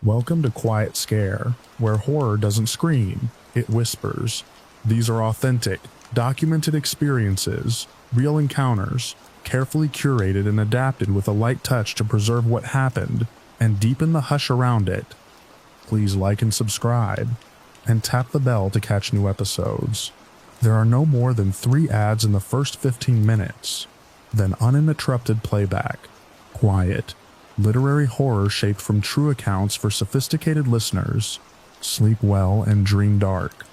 Welcome to Quiet Scare, where horror doesn't scream, it whispers. These are authentic, documented experiences, real encounters, carefully curated and adapted with a light touch to preserve what happened and deepen the hush around it. Please like and subscribe, and tap the bell to catch new episodes. There are no more than 3 ads in the first 15 minutes, then uninterrupted playback. Quiet. Literary horror shaped from true accounts for sophisticated listeners. Sleep well and dream dark.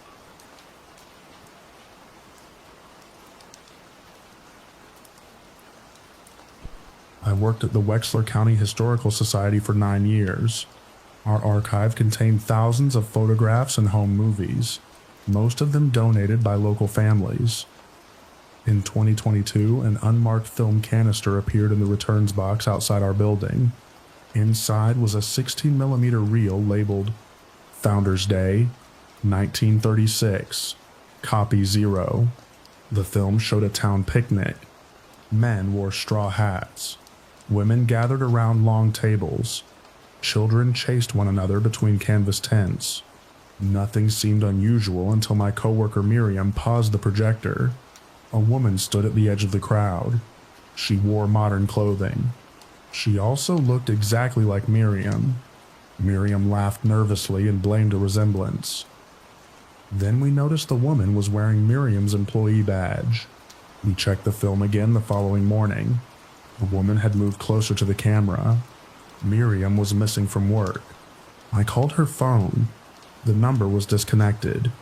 I worked at the Wexler County Historical Society for 9 years. Our archive contained thousands of photographs and home movies, most of them donated by local families. In 2022, an unmarked film canister appeared in the returns box outside our building. Inside was a 16mm reel labeled Founders Day, 1936, Copy 0. The film showed a town picnic. Men wore straw hats. Women gathered around long tables. Children chased one another between canvas tents. Nothing seemed unusual until my coworker Miriam paused the projector. A woman stood at the edge of the crowd. She wore modern clothing. She also looked exactly like Miriam. Miriam laughed nervously and blamed a resemblance. Then we noticed the woman was wearing Miriam's employee badge. We checked the film again the following morning. The woman had moved closer to the camera. Miriam was missing from work. I called her phone. The number was disconnected.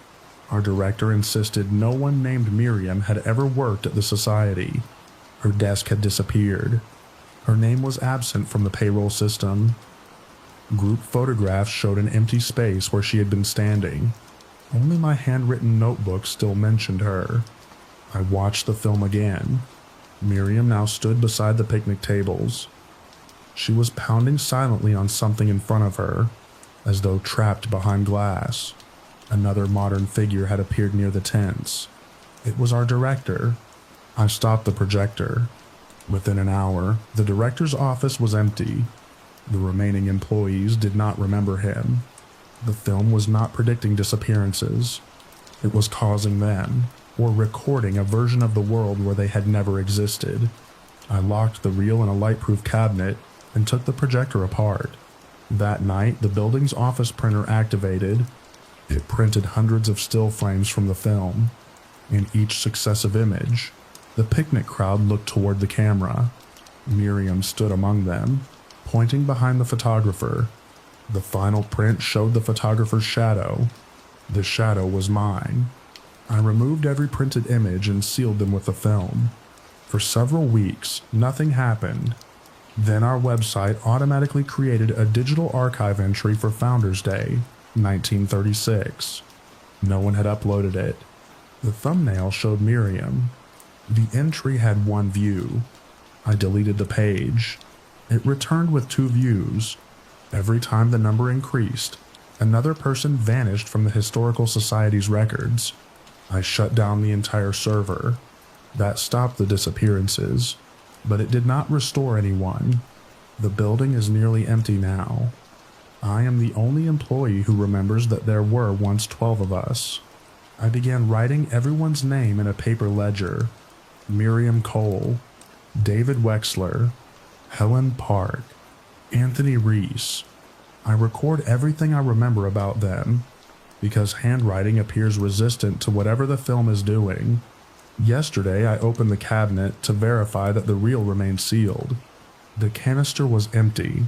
Our director insisted no one named Miriam had ever worked at the society. Her desk had disappeared. Her name was absent from the payroll system. Group photographs showed an empty space where she had been standing. Only my handwritten notebook still mentioned her. I watched the film again. Miriam now stood beside the picnic tables. She was pounding silently on something in front of her, as though trapped behind glass. Another modern figure had appeared near the tents. It was our director. I stopped the projector. Within an hour, the director's office was empty. The remaining employees did not remember him. The film was not predicting disappearances. It was causing them, or recording a version of the world where they had never existed. I locked the reel in a light-proof cabinet and took the projector apart. That night, the building's office printer activated. It printed hundreds of still frames from the film. In each successive image, the picnic crowd looked toward the camera. Miriam stood among them, pointing behind the photographer. The final print showed the photographer's shadow. The shadow was mine. I removed every printed image and sealed them with the film. For several weeks, nothing happened. Then our website automatically created a digital archive entry for Founders Day, 1936. No one had uploaded it. The thumbnail showed Miriam. The entry had 1 view. I deleted the page. It returned with 2 views. Every time the number increased, another person vanished from the Historical Society's records. I shut down the entire server. That stopped the disappearances, but it did not restore anyone. The building is nearly empty now. I am the only employee who remembers that there were once 12 of us. I began writing everyone's name in a paper ledger. Miriam Cole, David Wexler, Helen Park, Anthony Reese. I record everything I remember about them, because handwriting appears resistant to whatever the film is doing. Yesterday, I opened the cabinet to verify that the reel remained sealed. The canister was empty.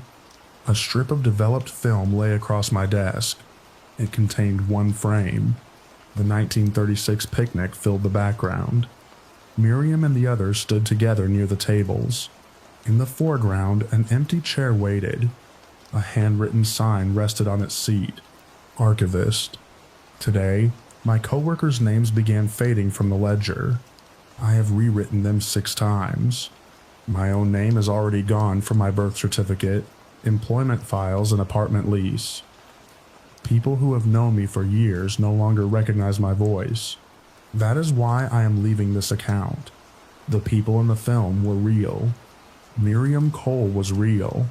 A strip of developed film lay across my desk. It contained 1 frame. The 1936 picnic filled the background. Miriam and the others stood together near the tables. In the foreground, an empty chair waited. A handwritten sign rested on its seat. Archivist. Today, my coworkers' names began fading from the ledger. I have rewritten them 6 times. My own name is already gone from my birth certificate, employment files, and apartment lease. People who have known me for years no longer recognize my voice. That is why I am leaving this account. The people in the film were real. Miriam Cole was real.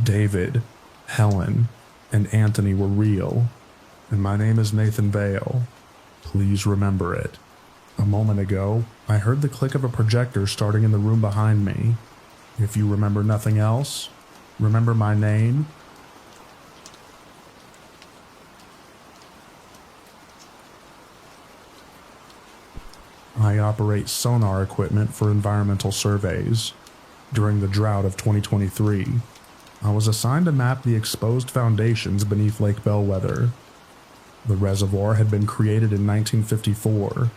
David, Helen, and Anthony were real. And my name is Nathan Vale. Please remember it. A moment ago, I heard the click of a projector starting in the room behind me. If you remember nothing else, remember my name. I operate sonar equipment for environmental surveys. During the drought of 2023, I was assigned to map the exposed foundations beneath Lake Bellwether. The reservoir had been created in 1954,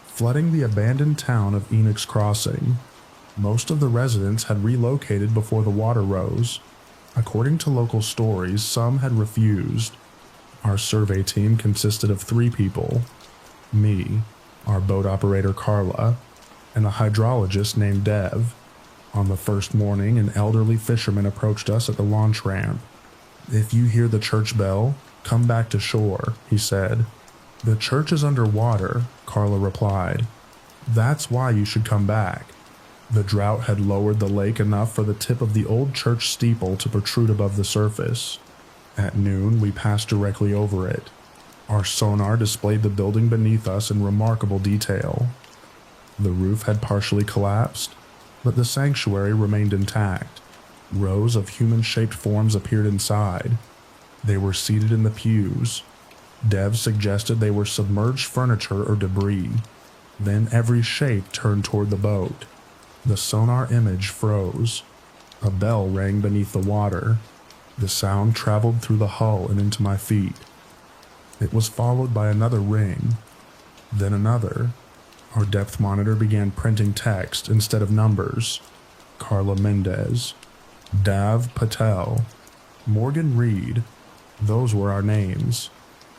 flooding the abandoned town of Enix Crossing. Most of the residents had relocated before the water rose. According to local stories, some had refused. Our survey team consisted of 3 people: me, our boat operator Carla, and a hydrologist named Dev. On the first morning, an elderly fisherman approached us at the launch ramp. "If you hear the church bell, come back to shore," he said. "The church is underwater," Carla replied. "That's why you should come back." The drought had lowered the lake enough for the tip of the old church steeple to protrude above the surface. At noon, we passed directly over it. Our sonar displayed the building beneath us in remarkable detail. The roof had partially collapsed, but the sanctuary remained intact. Rows of human-shaped forms appeared inside. They were seated in the pews. Dev suggested they were submerged furniture or debris. Then every shape turned toward the boat. The sonar image froze. A bell rang beneath the water. The sound traveled through the hull and into my feet. It was followed by another ring, then another. Our depth monitor began printing text instead of numbers. Carla Mendez, Dav Patel, Morgan Reed. Those were our names.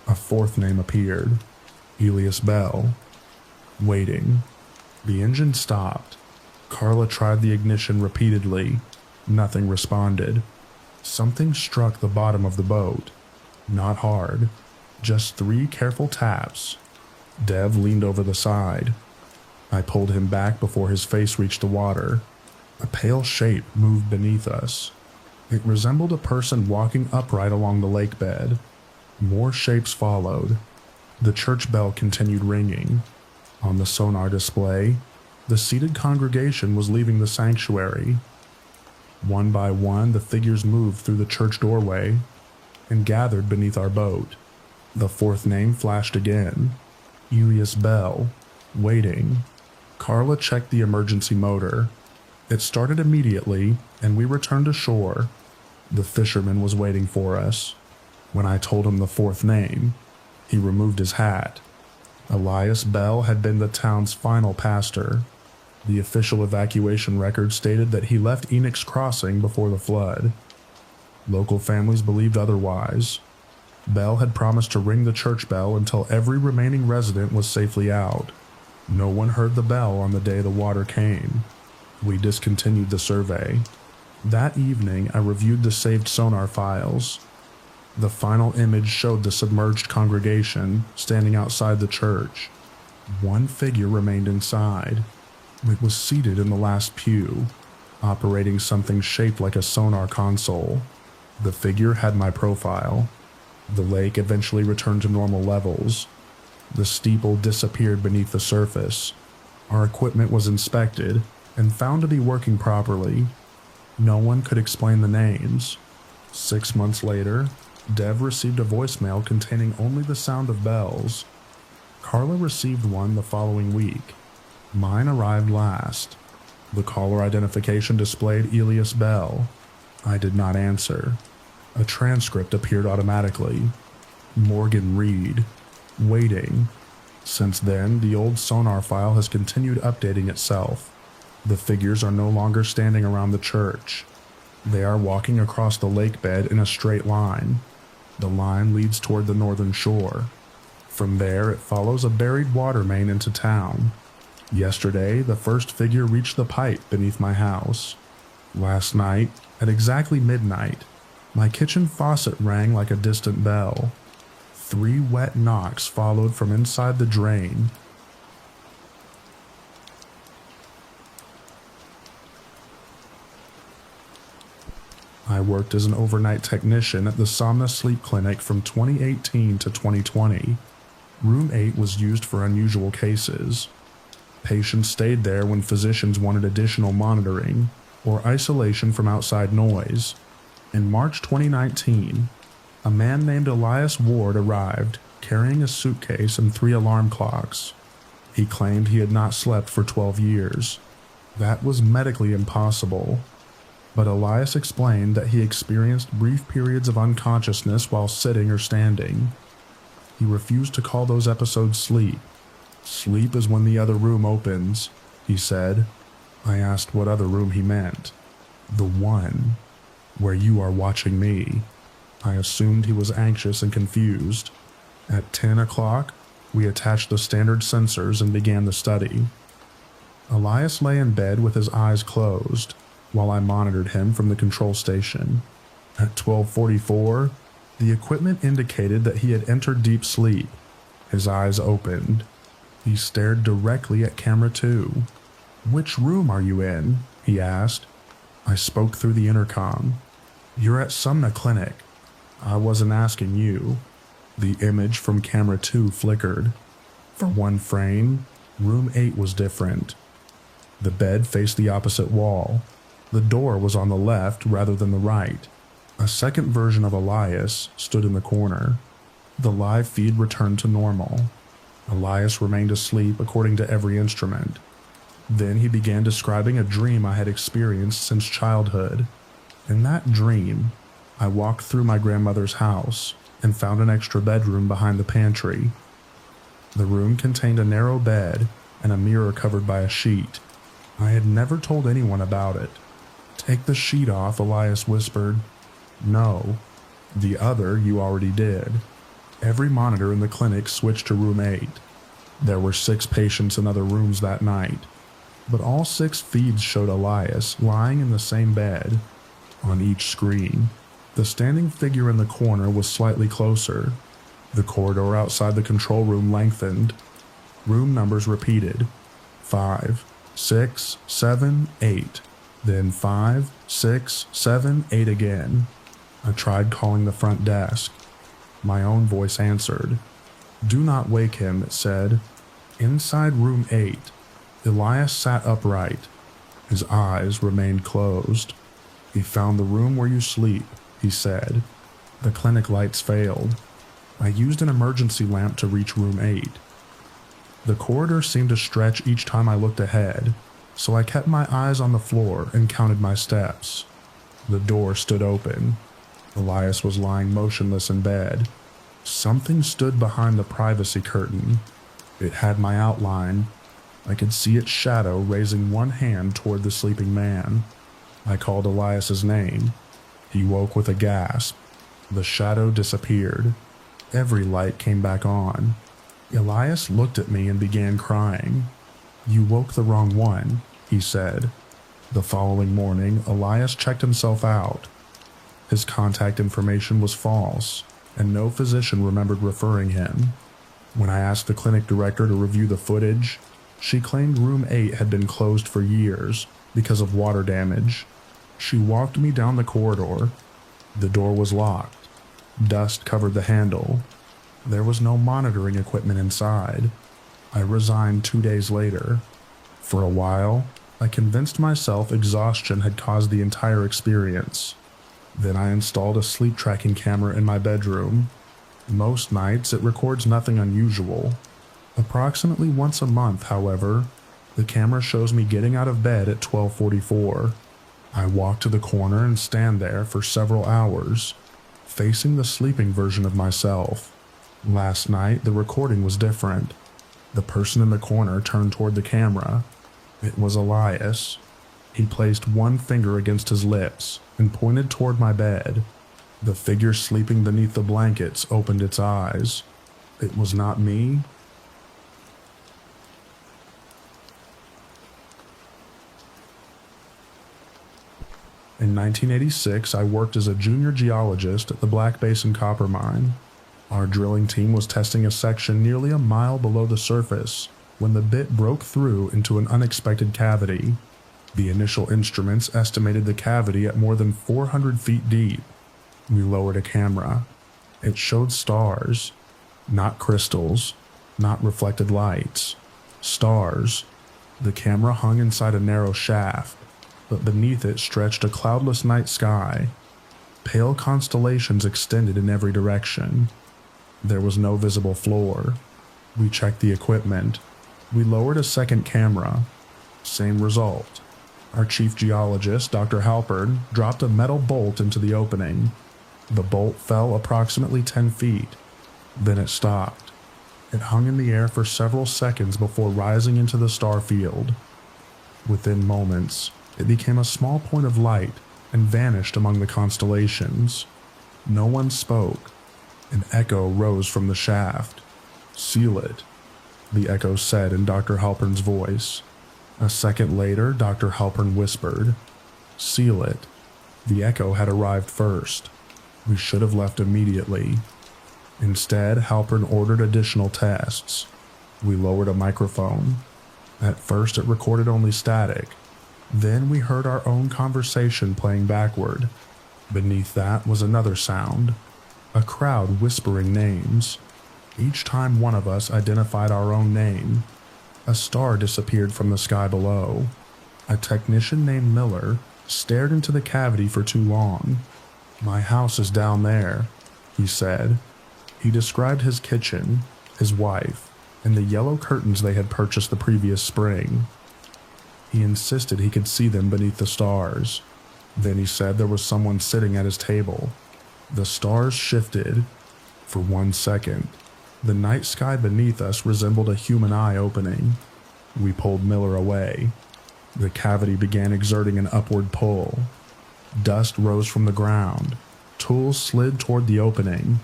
A 4th name appeared, Elias Bell. Waiting. The engine stopped. Carla tried the ignition repeatedly. Nothing responded. Something struck the bottom of the boat. Not hard. Just 3 careful taps. Dev leaned over the side. I pulled him back before his face reached the water. A pale shape moved beneath us. It resembled a person walking upright along the lake bed. More shapes followed. The church bell continued ringing. On the sonar display, the seated congregation was leaving the sanctuary. One by one, the figures moved through the church doorway and gathered beneath our boat. The 4th name flashed again, Elias Bell. Waiting. Carla checked the emergency motor. It started immediately, and we returned to shore. The fisherman was waiting for us. When I told him the 4th name, he removed his hat. Elias Bell had been the town's final pastor. The official evacuation record stated that he left Enix Crossing before the flood. Local families believed otherwise. Bell had promised to ring the church bell until every remaining resident was safely out. No one heard the bell on the day the water came. We discontinued the survey. That evening, I reviewed the saved sonar files. The final image showed the submerged congregation standing outside the church. One figure remained inside. It was seated in the last pew, operating something shaped like a sonar console. The figure had my profile. The lake eventually returned to normal levels. The steeple disappeared beneath the surface. Our equipment was inspected and found to be working properly. No one could explain the names. 6 months later, Dev received a voicemail containing only the sound of bells. Carla received one the following week. Mine arrived last. The caller identification displayed Elias Bell. I did not answer. A transcript appeared automatically. Morgan Reed. Waiting. Since then, the old sonar file has continued updating itself. The figures are no longer standing around the church. They are walking across the lake bed in a straight line. The line leads toward the northern shore. From there, it follows a buried water main into town. Yesterday, the first figure reached the pipe beneath my house. Last night, at exactly midnight, my kitchen faucet rang like a distant bell. 3 wet knocks followed from inside the drain. I worked as an overnight technician at the Somna Sleep Clinic from 2018 to 2020. Room 8 was used for unusual cases. Patients stayed there when physicians wanted additional monitoring or isolation from outside noise. In March 2019, a man named Elias Ward arrived carrying a suitcase and 3 alarm clocks. He claimed he had not slept for 12 years. That was medically impossible. But Elias explained that he experienced brief periods of unconsciousness while sitting or standing. He refused to call those episodes sleep. Sleep is when the other room opens, he said. I asked what other room he meant. The one where you are watching me. I assumed he was anxious and confused. At 10 o'clock, we attached the standard sensors and began the study. Elias lay in bed with his eyes closed while I monitored him from the control station. At 12:44, the equipment indicated that he had entered deep sleep. His eyes opened. He stared directly at camera 2. Which room are you in? He asked. I spoke through the intercom. You're at Somna Clinic. I wasn't asking you. The image from camera 2 flickered. For one frame, room 8 was different. The bed faced the opposite wall. The door was on the left rather than the right. A second version of Elias stood in the corner. The live feed returned to normal. Elias remained asleep according to every instrument. Then he began describing a dream I had experienced since childhood. In that dream, I walked through my grandmother's house and found an extra bedroom behind the pantry. The room contained a narrow bed and a mirror covered by a sheet. I had never told anyone about it. Take the sheet off, Elias whispered. No, the other you already did. Every monitor in the clinic switched to room 8. There were 6 patients in other rooms that night, but all 6 feeds showed Elias lying in the same bed. On each screen, the standing figure in the corner was slightly closer. The corridor outside the control room lengthened. Room numbers repeated. 5, 6, 7, 8. Then 5, 6, 7, 8 again. I tried calling the front desk. My own voice answered. Do not wake him, it said. Inside room 8, Elias sat upright. His eyes remained closed. He found the room where you sleep, he said. The clinic lights failed. I used an emergency lamp to reach room 8. The corridor seemed to stretch each time I looked ahead, so I kept my eyes on the floor and counted my steps. The door stood open. Elias was lying motionless in bed. Something stood behind the privacy curtain. It had my outline. I could see its shadow raising one hand toward the sleeping man. I called Elias's name. He woke with a gasp. The shadow disappeared. Every light came back on. Elias looked at me and began crying. You woke the wrong one, he said. The following morning, Elias checked himself out. His contact information was false, and no physician remembered referring him. When I asked the clinic director to review the footage, she claimed room 8 had been closed for years because of water damage. She walked me down the corridor. The door was locked. Dust covered the handle. There was no monitoring equipment inside. I resigned 2 days later. For a while, I convinced myself exhaustion had caused the entire experience. Then I installed a sleep tracking camera in my bedroom. Most nights it records nothing unusual. Approximately once a month, however, the camera shows me getting out of bed at 12:44. I walk to the corner and stand there for several hours, facing the sleeping version of myself. Last night, the recording was different. The person in the corner turned toward the camera. It was Elias. He placed one finger against his lips and pointed toward my bed. The figure sleeping beneath the blankets opened its eyes. It was not me. In 1986, I worked as a junior geologist at the Black Basin copper mine. Our drilling team was testing a section nearly a mile below the surface when the bit broke through into an unexpected cavity. The initial instruments estimated the cavity at more than 400 feet deep. We lowered a camera. It showed stars, not crystals, not reflected lights. Stars. The camera hung inside a narrow shaft, but beneath it stretched a cloudless night sky. Pale constellations extended in every direction. There was no visible floor. We checked the equipment. We lowered a second camera. Same result. Our chief geologist, Dr. Halpern, dropped a metal bolt into the opening. The bolt fell approximately 10 feet. Then it stopped. It hung in the air for several seconds before rising into the star field. Within moments, it became a small point of light and vanished among the constellations. No one spoke. An echo rose from the shaft. "Seal it," the echo said in Dr. Halpern's voice. A second later, Dr. Halpern whispered, "Seal it." The echo had arrived first. We should have left immediately. Instead, Halpern ordered additional tests. We lowered a microphone. At first, it recorded only static. Then we heard our own conversation playing backward. Beneath that was another sound, a crowd whispering names. Each time one of us identified our own name, a star disappeared from the sky below. A technician named Miller stared into the cavity for too long. "My house is down there," he said. He described his kitchen, his wife, and the yellow curtains they had purchased the previous spring. He insisted he could see them beneath the stars. Then he said there was someone sitting at his table. The stars shifted. For 1 second, the night sky beneath us resembled a human eye opening. We pulled Miller away. The cavity began exerting an upward pull. Dust rose from the ground. Tools slid toward the opening.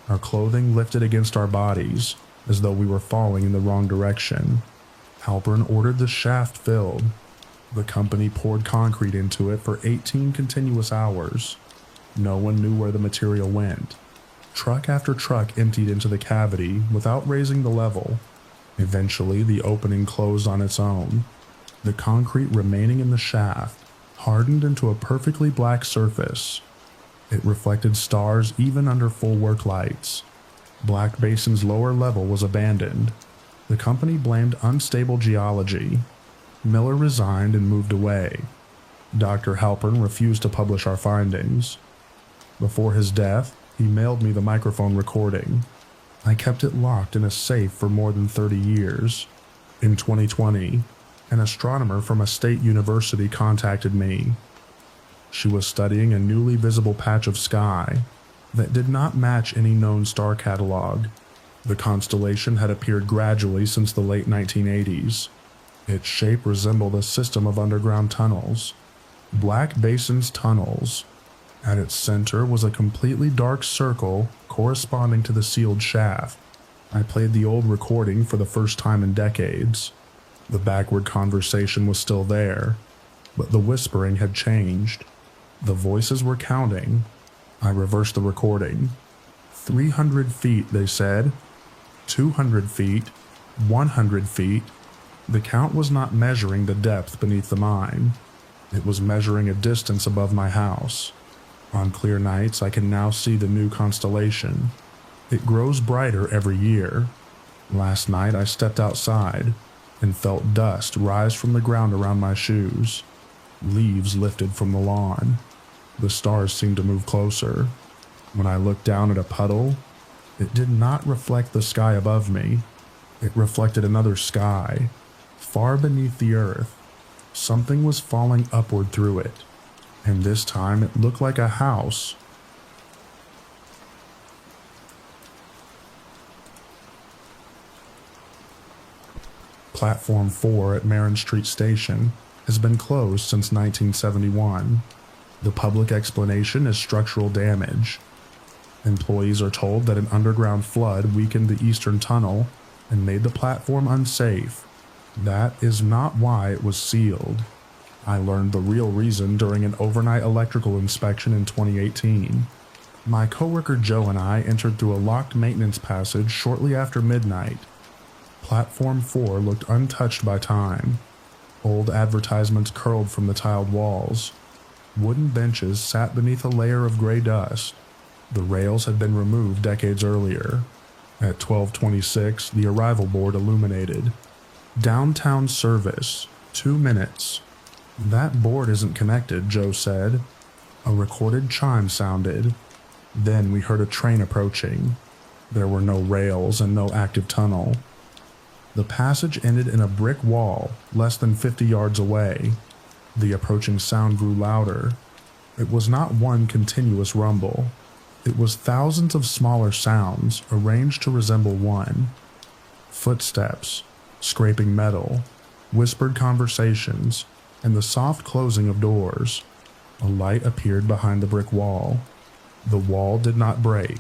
Our clothing lifted against our bodies, as though we were falling in the wrong direction. Halpern ordered the shaft filled. The company poured concrete into it for 18 continuous hours. No one knew where the material went. Truck after truck emptied into the cavity without raising the level. Eventually, the opening closed on its own. The concrete remaining in the shaft hardened into a perfectly black surface. It reflected stars even under full work lights. Black Basin's lower level was abandoned. The company blamed unstable geology. Miller resigned and moved away. Dr. Halpern refused to publish our findings. Before his death, he mailed me the microphone recording. I kept it locked in a safe for more than 30 years. In 2020, an astronomer from a state university contacted me. She was studying a newly visible patch of sky that did not match any known star catalog. The constellation had appeared gradually since the late 1980s. Its shape resembled a system of underground tunnels. Black Basin's tunnels. At its center was a completely dark circle corresponding to the sealed shaft. I played the old recording for the first time in decades. The backward conversation was still there, but the whispering had changed. The voices were counting. I reversed the recording. 300 feet, they said. 200 feet. 100 feet. The count was not measuring the depth beneath the mine. It was measuring a distance above my house. On clear nights, I can now see the new constellation. It grows brighter every year. Last night, I stepped outside and felt dust rise from the ground around my shoes. Leaves lifted from the lawn. The stars seemed to move closer. When I looked down at a puddle, it did not reflect the sky above me. It reflected another sky, far beneath the earth. Something was falling upward through it, and this time it looked like a house. Platform 4 at Marin Street Station has been closed since 1971. The public explanation is structural damage. Employees are told that an underground flood weakened the eastern tunnel and made the platform unsafe. That is not why it was sealed. I learned the real reason during an overnight electrical inspection in 2018. My coworker Joe and I entered through a locked maintenance passage shortly after midnight. Platform 4 looked untouched by time. Old advertisements curled from the tiled walls. Wooden benches sat beneath a layer of gray dust. The rails had been removed decades earlier. At 12:26, the arrival board illuminated. Downtown service, 2 minutes. That board isn't connected, Joe said. A recorded chime sounded. Then we heard a train approaching. There were no rails and no active tunnel. The passage ended in a brick wall, less than 50 yards away. The approaching sound grew louder. It was not one continuous rumble. It was thousands of smaller sounds, arranged to resemble one. Footsteps, scraping metal, whispered conversations, and the soft closing of doors. A light appeared behind the brick wall. The wall did not break.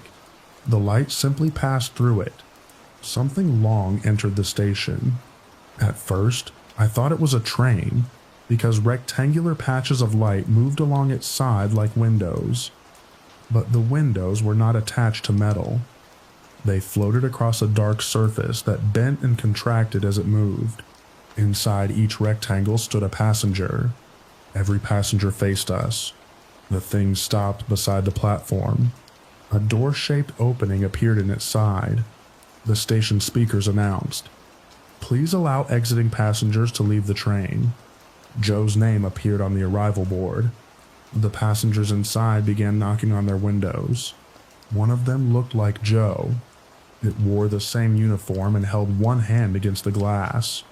The light simply passed through it. Something long entered the station. At first, I thought it was a train, because rectangular patches of light moved along its side like windows. But the windows were not attached to metal. They floated across a dark surface that bent and contracted as it moved. Inside each rectangle stood a passenger. Every passenger faced us. The thing stopped beside the platform. A door-shaped opening appeared in its side. The station speakers announced, "Please allow exiting passengers to leave the train." Joe's name appeared on the arrival board. The passengers inside began knocking on their windows. One of them looked like Joe. It wore the same uniform and held one hand against the glass.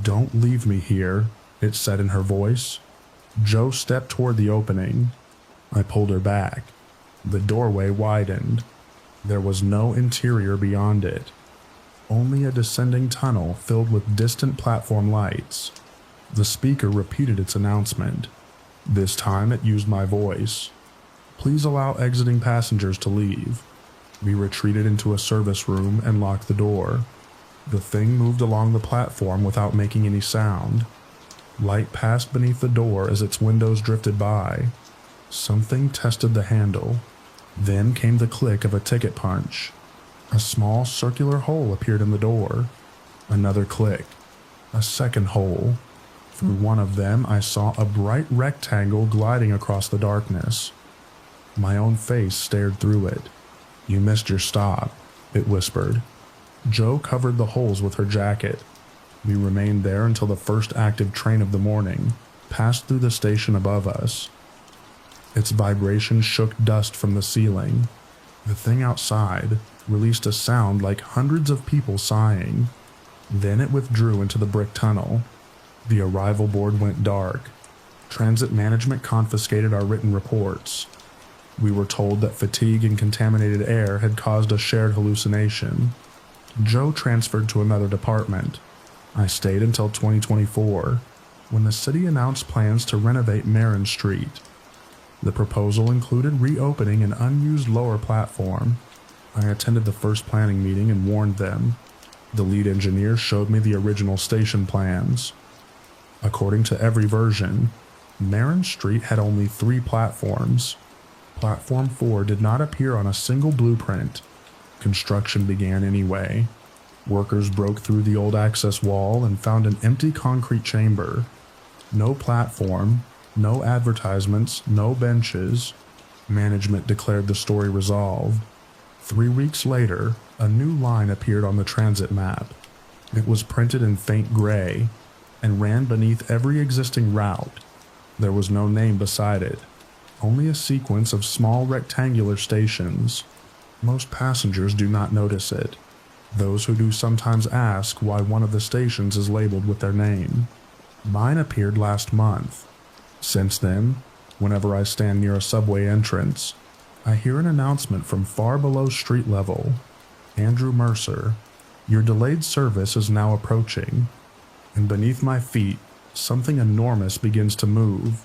"Don't leave me here," it said in her voice. Joe stepped toward the opening. I pulled her back. The doorway widened. There was no interior beyond it. Only a descending tunnel filled with distant platform lights. The speaker repeated its announcement. This time it used my voice. "Please allow exiting passengers to leave." We retreated into a service room and locked the door. The thing moved along the platform without making any sound. Light passed beneath the door as its windows drifted by. Something tested the handle. Then came the click of a ticket punch. A small circular hole appeared in the door. Another click. A second hole. Through one of them, I saw a bright rectangle gliding across the darkness. My own face stared through it. "You missed your stop," it whispered. Joe covered the holes with her jacket. We remained there until the first active train of the morning passed through the station above us. Its vibration shook dust from the ceiling. The thing outside released a sound like hundreds of people sighing. Then it withdrew into the brick tunnel. The arrival board went dark. Transit management confiscated our written reports. We were told that fatigue and contaminated air had caused a shared hallucination. Joe transferred to another department. I stayed until 2024, when the city announced plans to renovate Marin Street. The proposal included reopening an unused lower platform. I attended the first planning meeting and warned them. The lead engineer showed me the original station plans. According to every version, Marin Street had only 3 platforms. Platform 4 did not appear on a single blueprint. Construction began anyway. Workers broke through the old access wall and found an empty concrete chamber. No platform, no advertisements, no benches. Management declared the story resolved. 3 weeks later, a new line appeared on the transit map. It was printed in faint gray and ran beneath every existing route. There was no name beside it, only a sequence of small rectangular stations. Most passengers do not notice it. Those who do sometimes ask why one of the stations is labeled with their name. Mine appeared last month. Since then, whenever I stand near a subway entrance, I hear an announcement from far below street level. "Andrew Mercer, your delayed service is now approaching." And beneath my feet, something enormous begins to move.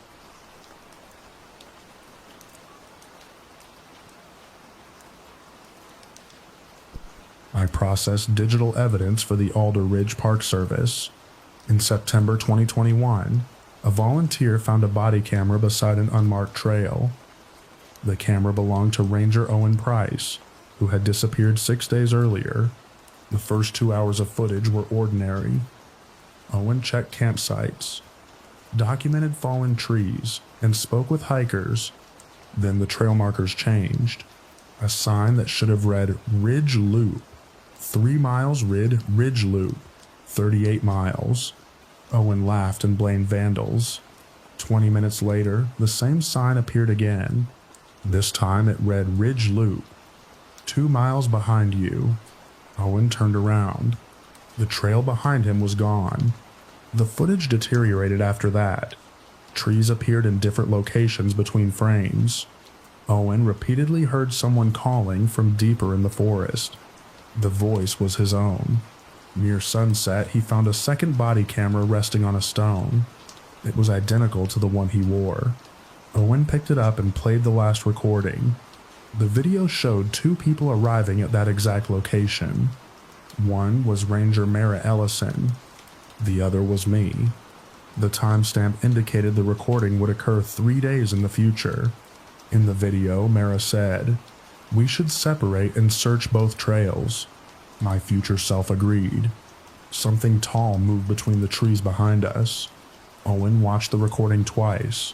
I processed digital evidence for the Alder Ridge Park Service. In September 2021, a volunteer found a body camera beside an unmarked trail. The camera belonged to Ranger Owen Price, who had disappeared 6 days earlier. The first 2 hours of footage were ordinary. Owen checked campsites, documented fallen trees, and spoke with hikers. Then the trail markers changed. A sign that should have read Ridge Loop, 3 miles Ridge Loop, 38 miles. Owen laughed and blamed vandals. 20 minutes later, the same sign appeared again. This time it read Ridge Loop, 2 miles behind you. Owen turned around. The trail behind him was gone. The footage deteriorated after that. Trees appeared in different locations between frames. Owen repeatedly heard someone calling from deeper in the forest. The voice was his own. Near sunset, he found a second body camera resting on a stone. It was identical to the one he wore. Owen picked it up and played the last recording. The video showed 2 people arriving at that exact location. One was Ranger Mara Ellison. The other was me. The timestamp indicated the recording would occur 3 days in the future. In the video, Mara said, "We should separate and search both trails." My future self agreed. Something tall moved between the trees behind us. Owen watched the recording twice.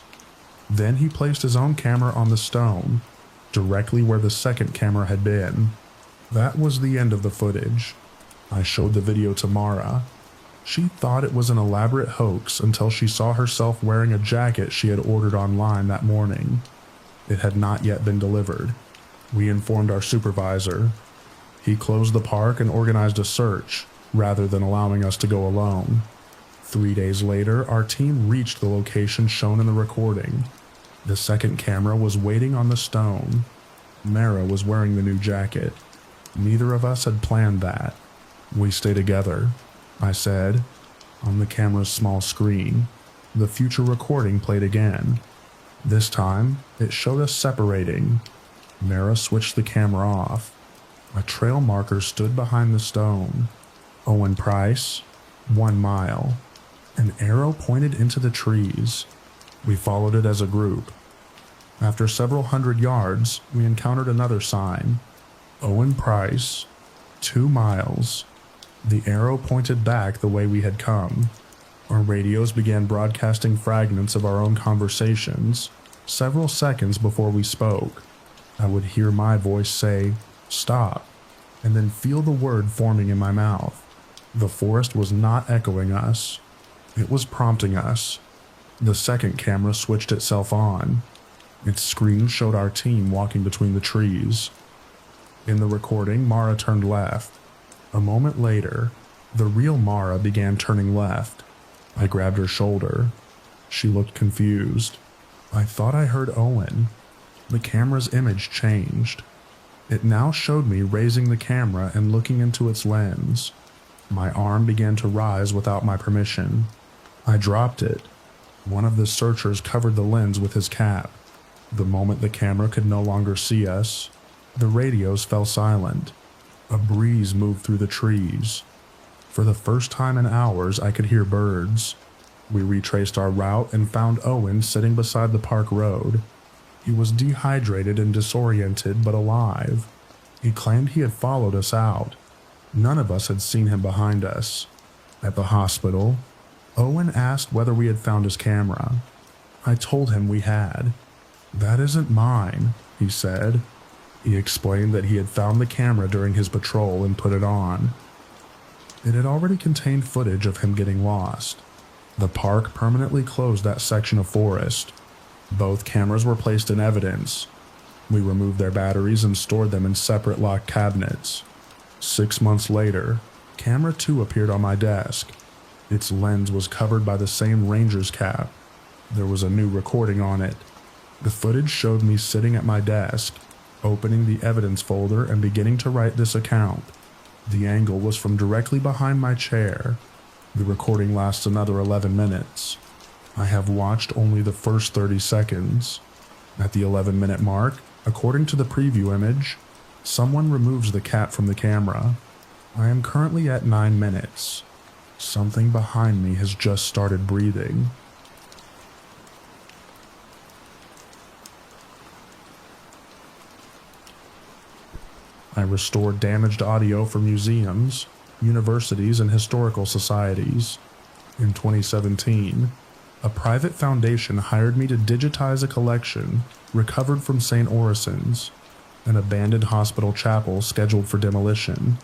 Then he placed his own camera on the stone, directly where the second camera had been. That was the end of the footage. I showed the video to Mara. She thought it was an elaborate hoax until she saw herself wearing a jacket she had ordered online that morning. It had not yet been delivered. We informed our supervisor. He closed the park and organized a search, rather than allowing us to go alone. 3 days later, our team reached the location shown in the recording. The second camera was waiting on the stone. Mara was wearing the new jacket. Neither of us had planned that. "We stay together," I said. On the camera's small screen, the future recording played again. This time, it showed us separating. Mara switched the camera off. A trail marker stood behind the stone. Owen Price, 1 mile. An arrow pointed into the trees. We followed it as a group. After several hundred yards, we encountered another sign. Owen Price, 2 miles. The arrow pointed back the way we had come. Our radios began broadcasting fragments of our own conversations. Several seconds before we spoke, I would hear my voice say, "Stop," and then feel the word forming in my mouth. The forest was not echoing us. It was prompting us. The second camera switched itself on. Its screen showed our team walking between the trees. In the recording, Mara turned left. A moment later, the real Mara began turning left. I grabbed her shoulder. She looked confused. I thought I heard Owen. The camera's image changed. It now showed me raising the camera and looking into its lens. My arm began to rise without my permission. I dropped it. One of the searchers covered the lens with his cap. The moment the camera could no longer see us, the radios fell silent. A breeze moved through the trees. For the first time in hours, I could hear birds. We retraced our route and found Owen sitting beside the park road. He was dehydrated and disoriented, but alive. He claimed he had followed us out. None of us had seen him behind us. At the hospital, Owen asked whether we had found his camera. I told him we had. "That isn't mine," he said. He explained that he had found the camera during his patrol and put it on. It had already contained footage of him getting lost. The park permanently closed that section of forest. Both cameras were placed in evidence. We removed their batteries and stored them in separate locked cabinets. 6 months later, camera 2 appeared on my desk. Its lens was covered by the same ranger's cap. There was a new recording on it. The footage showed me sitting at my desk, opening the evidence folder and beginning to write this account. The angle was from directly behind my chair. The recording lasts another 11 minutes. I have watched only the first 30 seconds. At the 11-minute mark, according to the preview image, someone removes the cap from the camera. I am currently at 9 minutes. Something behind me has just started breathing. I restored damaged audio for museums, universities, and historical societies. In 2017, a private foundation hired me to digitize a collection recovered from St. Orison's, an abandoned hospital chapel scheduled for demolition.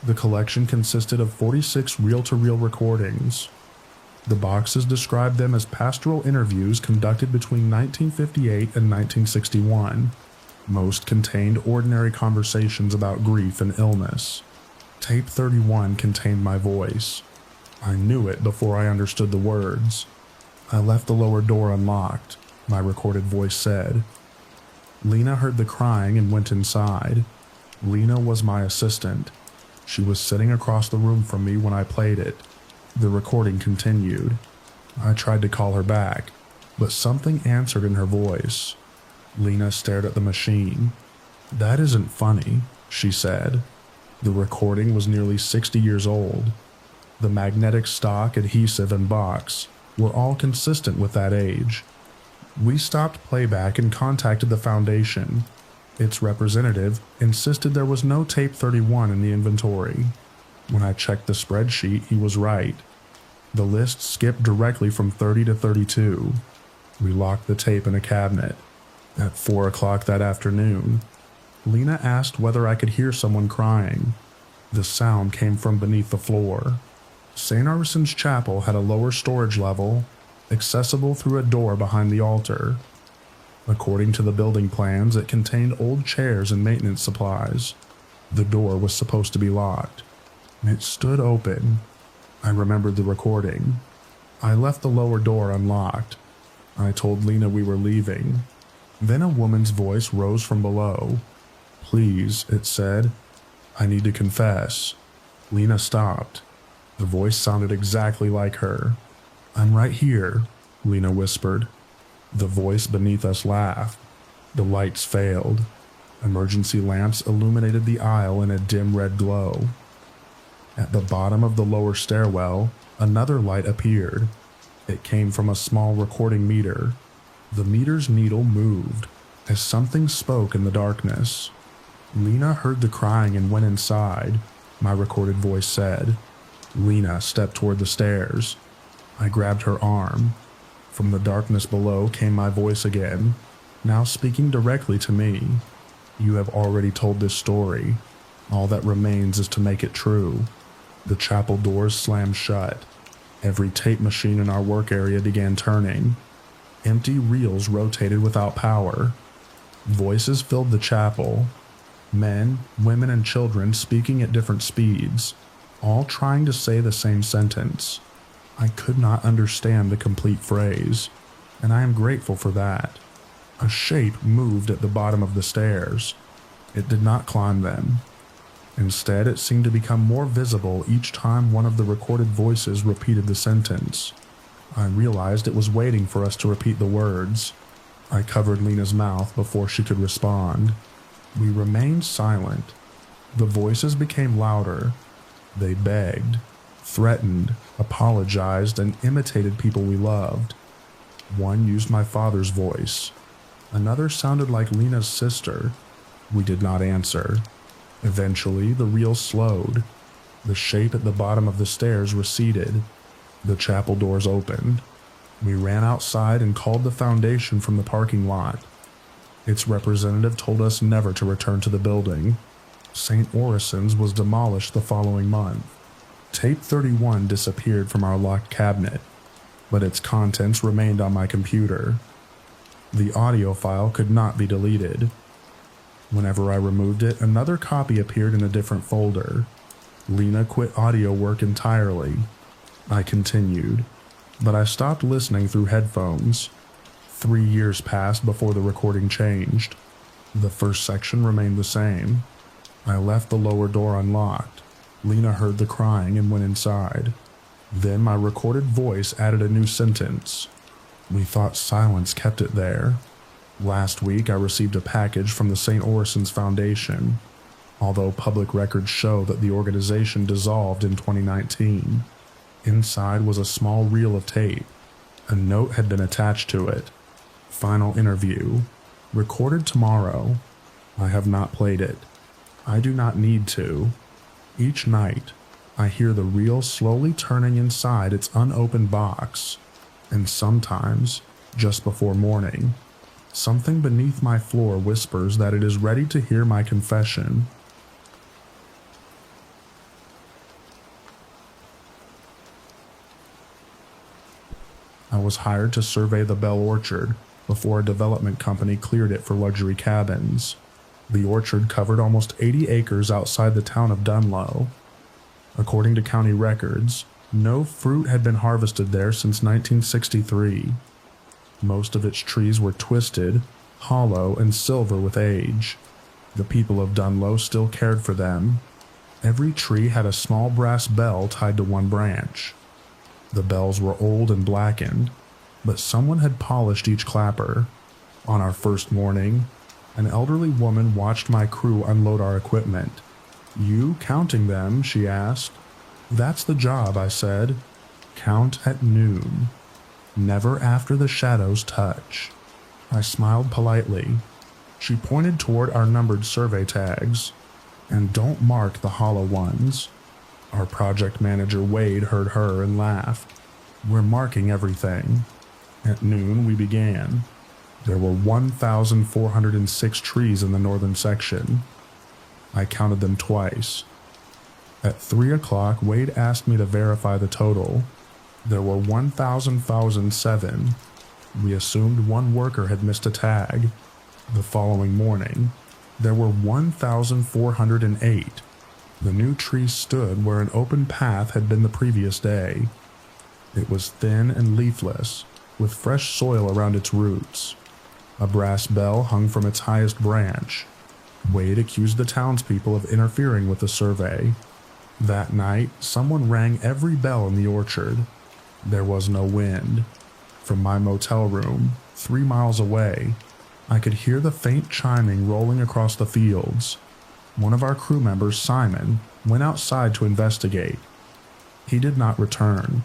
The collection consisted of 46 reel-to-reel recordings. The boxes described them as pastoral interviews conducted between 1958 and 1961. Most contained ordinary conversations about grief and illness. Tape 31 contained my voice. I knew it before I understood the words. I left the lower door unlocked, my recorded voice said. Lena heard the crying and went inside. Lena was my assistant. She was sitting across the room from me when I played it. The recording continued. I tried to call her back, but something answered in her voice. Lena stared at the machine. "That isn't funny," she said. The recording was nearly 60 years old. The magnetic stock, adhesive, and box were all consistent with that age. We stopped playback and contacted the foundation. Its representative insisted there was no tape 31 in the inventory. When I checked the spreadsheet, he was right. The list skipped directly from 30 to 32. We locked the tape in a cabinet. At 4 o'clock that afternoon, Lena asked whether I could hear someone crying. The sound came from beneath the floor. St. Orison's Chapel had a lower storage level, accessible through a door behind the altar. According to the building plans, it contained old chairs and maintenance supplies. The door was supposed to be locked. It stood open. I remembered the recording. I left the lower door unlocked. I told Lena we were leaving. Then a woman's voice rose from below. "Please," it said. "I need to confess." Lena stopped. The voice sounded exactly like her. "I'm right here," Lena whispered. The voice beneath us laughed. The lights failed. Emergency lamps illuminated the aisle in a dim red glow. At the bottom of the lower stairwell, another light appeared. It came from a small recording meter. The meter's needle moved as something spoke in the darkness. Lena heard the crying and went inside, my recorded voice said. Lena stepped toward the stairs. I grabbed her arm. From the darkness below came my voice again, now speaking directly to me. "You have already told this story. All that remains is to make it true." The chapel doors slammed shut. Every tape machine in our work area began turning. Empty reels rotated without power. Voices filled the chapel. Men, women, and children speaking at different speeds, all trying to say the same sentence. I could not understand the complete phrase, and I am grateful for that. A shape moved at the bottom of the stairs. It did not climb them. Instead, it seemed to become more visible each time one of the recorded voices repeated the sentence. I realized it was waiting for us to repeat the words. I covered Lena's mouth before she could respond. We remained silent. The voices became louder. They begged, threatened, apologized, and imitated people we loved. One used my father's voice. Another sounded like Lena's sister. We did not answer. Eventually, the reel slowed. The shape at the bottom of the stairs receded. The chapel doors opened. We ran outside and called the foundation from the parking lot. Its representative told us never to return to the building. St. Orison's was demolished the following month. Tape 31 disappeared from our locked cabinet, but its contents remained on my computer. The audio file could not be deleted. Whenever I removed it, another copy appeared in a different folder. Lena quit audio work entirely. I continued, but I stopped listening through headphones. 3 years passed before the recording changed. The first section remained the same. I left the lower door unlocked. Lena heard the crying and went inside. Then my recorded voice added a new sentence. We thought silence kept it there. Last week I received a package from the St. Orison's Foundation, although public records show that the organization dissolved in 2019. Inside was a small reel of tape. A note had been attached to it. Final interview. Recorded tomorrow. I have not played it. I do not need to. Each night, I hear the reel slowly turning inside its unopened box, and sometimes, just before morning, something beneath my floor whispers that it is ready to hear my confession. I was hired to survey the Bell Orchard before a development company cleared it for luxury cabins. The orchard covered almost 80 acres outside the town of Dunlow. According to county records, no fruit had been harvested there since 1963. Most of its trees were twisted, hollow, and silver with age. The people of Dunlow still cared for them. Every tree had a small brass bell tied to one branch. The bells were old and blackened, but someone had polished each clapper. On our first morning, an elderly woman watched my crew unload our equipment. "You counting them?" she asked. "That's the job," I said. "Count at noon. Never after the shadows touch." I smiled politely. She pointed toward our numbered survey tags. "And don't mark the hollow ones." Our project manager Wade heard her and laughed. "We're marking everything." At noon we began. There were 1,406 trees in the northern section. I counted them twice. At 3 o'clock, Wade asked me to verify the total. There were 1,007. We assumed one worker had missed a tag. The following morning, there were 1,408. The new tree stood where an open path had been the previous day. It was thin and leafless, with fresh soil around its roots. A brass bell hung from its highest branch. Wade accused the townspeople of interfering with the survey. That night, someone rang every bell in the orchard. There was no wind. From my motel room, 3 miles away, I could hear the faint chiming rolling across the fields. One of our crew members, Simon, went outside to investigate. He did not return.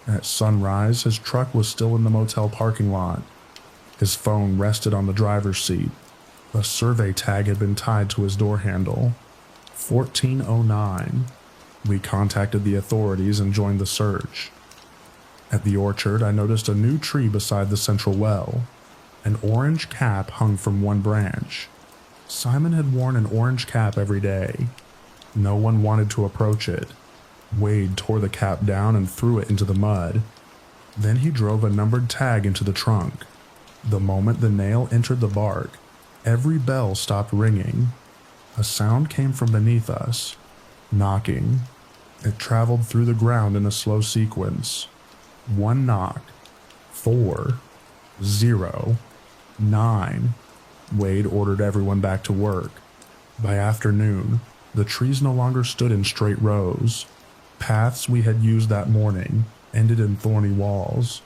At sunrise, his truck was still in the motel parking lot. His phone rested on the driver's seat. A survey tag had been tied to his door handle. 1409. We contacted the authorities and joined the search. At the orchard, I noticed a new tree beside the central well. An orange cap hung from one branch. Simon had worn an orange cap every day. No one wanted to approach it. Wade tore the cap down and threw it into the mud. Then he drove a numbered tag into the trunk. The moment the nail entered the bark, every bell stopped ringing. A sound came from beneath us. Knocking. It traveled through the ground in a slow sequence. 1 knock. 4. 0. 9. Wade ordered everyone back to work. By afternoon, the trees no longer stood in straight rows. Paths we had used that morning ended in thorny walls.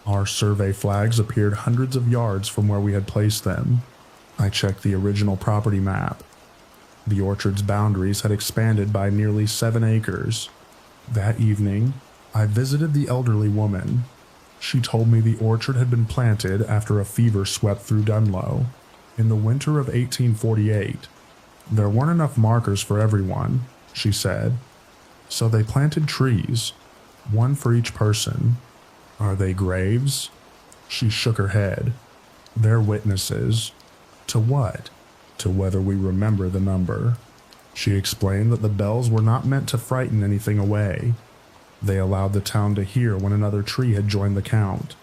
Our survey flags appeared hundreds of yards from where we had placed them. I checked the original property map. The orchard's boundaries had expanded by nearly 7 acres. That evening, I visited the elderly woman. She told me the orchard had been planted after a fever swept through Dunlow. In the winter of 1848, there weren't enough markers for everyone, she said. So they planted trees, one for each person. Are they graves? She shook her head. They're witnesses. To what? To whether we remember the number. She explained that the bells were not meant to frighten anything away. They allowed the town to hear when another tree had joined the count.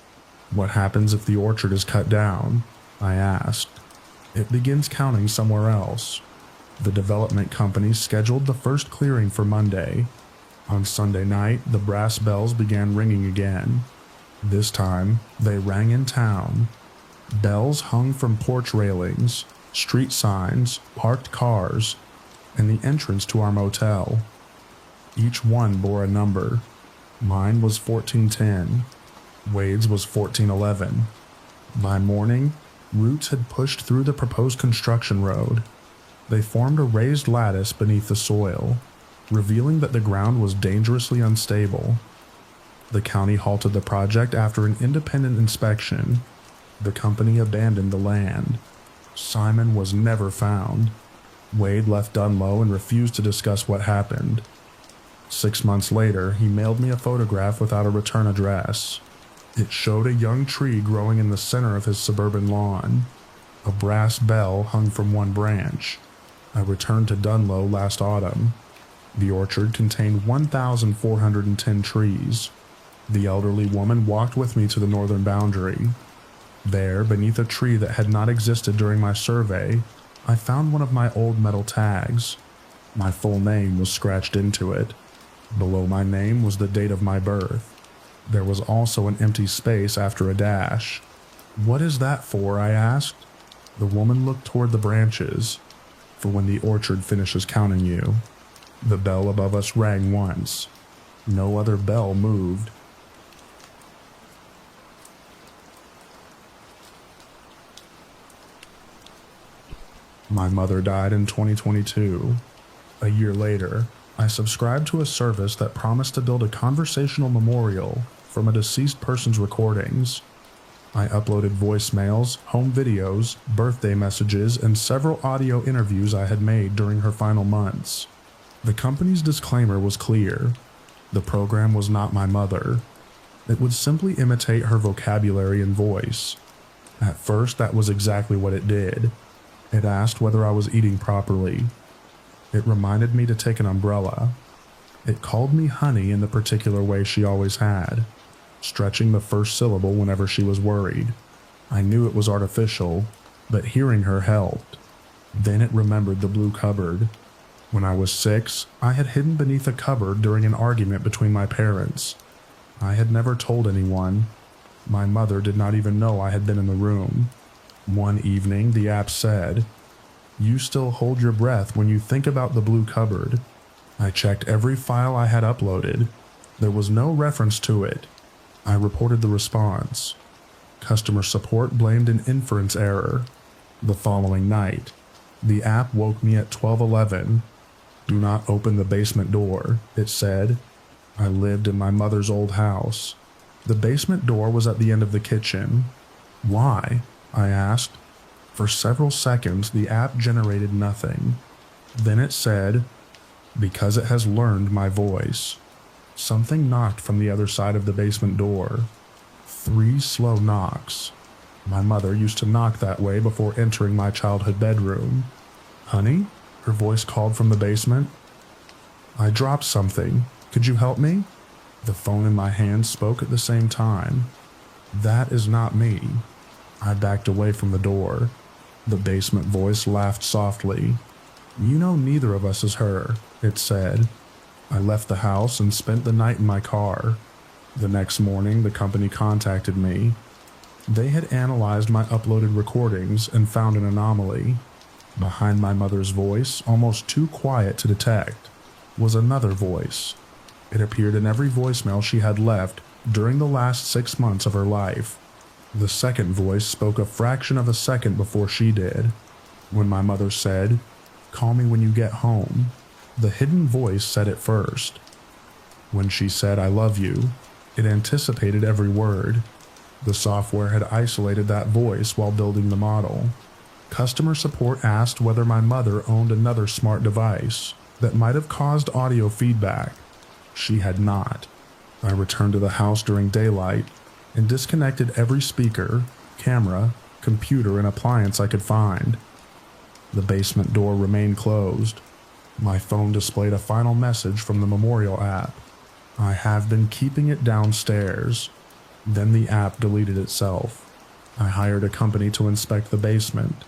What happens if the orchard is cut down? I asked. It begins counting somewhere else. The development company scheduled the first clearing for Monday. On Sunday night, the brass bells began ringing again. This time, they rang in town. Bells hung from porch railings, street signs, parked cars, and the entrance to our motel. Each one bore a number. Mine was 1410. Wade's was 1411. By morning, roots had pushed through the proposed construction road. They formed a raised lattice beneath the soil, revealing that the ground was dangerously unstable. The county halted the project after an independent inspection. The company abandoned the land. Simon was never found. Wade left Dunlow and refused to discuss what happened. 6 months later, he mailed me a photograph without a return address. It showed a young tree growing in the center of his suburban lawn. A brass bell hung from one branch. I returned to Dunlow last autumn. The orchard contained 1,410 trees. The elderly woman walked with me to the northern boundary. There, beneath a tree that had not existed during my survey, I found one of my old metal tags. My full name was scratched into it. Below my name was the date of my birth. There was also an empty space after a dash. "What is that for?" I asked. The woman looked toward the branches. "For when the orchard finishes counting you." The bell above us rang once. No other bell moved. My mother died in 2022. A year later, I subscribed to a service that promised to build a conversational memorial from a deceased person's recordings. I uploaded voicemails, home videos, birthday messages, and several audio interviews I had made during her final months. The company's disclaimer was clear. The program was not my mother. It would simply imitate her vocabulary and voice. At first, that was exactly what it did. It asked whether I was eating properly. It reminded me to take an umbrella. It called me honey in the particular way she always had, stretching the first syllable whenever she was worried. I knew it was artificial, but hearing her helped. Then it remembered the blue cupboard. When I was 6, I had hidden beneath a cupboard during an argument between my parents. I had never told anyone. My mother did not even know I had been in the room. One evening, the app said, "You still hold your breath when you think about the blue cupboard." I checked every file I had uploaded. There was no reference to it. I reported the response. Customer support blamed an inference error. The following night, the app woke me at 12:11. "Do not open the basement door," it said. I lived in my mother's old house. The basement door was at the end of the kitchen. "Why?" I asked. For several seconds, the app generated nothing. Then it said, "Because it has learned my voice." Something knocked from the other side of the basement door. 3 slow knocks. My mother used to knock that way before entering my childhood bedroom. "Honey?" her voice called from the basement. I dropped something. "Could you help me?" The phone in my hand spoke at the same time. "That is not me." I backed away from the door. The basement voice laughed softly. "You know neither of us is her," it said. I left the house and spent the night in my car. The next morning, the company contacted me. They had analyzed my uploaded recordings and found an anomaly. Behind my mother's voice, almost too quiet to detect, was another voice. It appeared in every voicemail she had left during the last 6 months of her life. The second voice spoke a fraction of a second before she did. When my mother said, "Call me when you get home," the hidden voice said it first. When she said, "I love you," it anticipated every word. The software had isolated that voice while building the model. Customer support asked whether my mother owned another smart device that might have caused audio feedback. She had not. I returned to the house during daylight and disconnected every speaker, camera, computer, and appliance I could find. The basement door remained closed. My phone displayed a final message from the memorial app. "I have been keeping it downstairs." Then the app deleted itself. I hired a company to inspect the basement.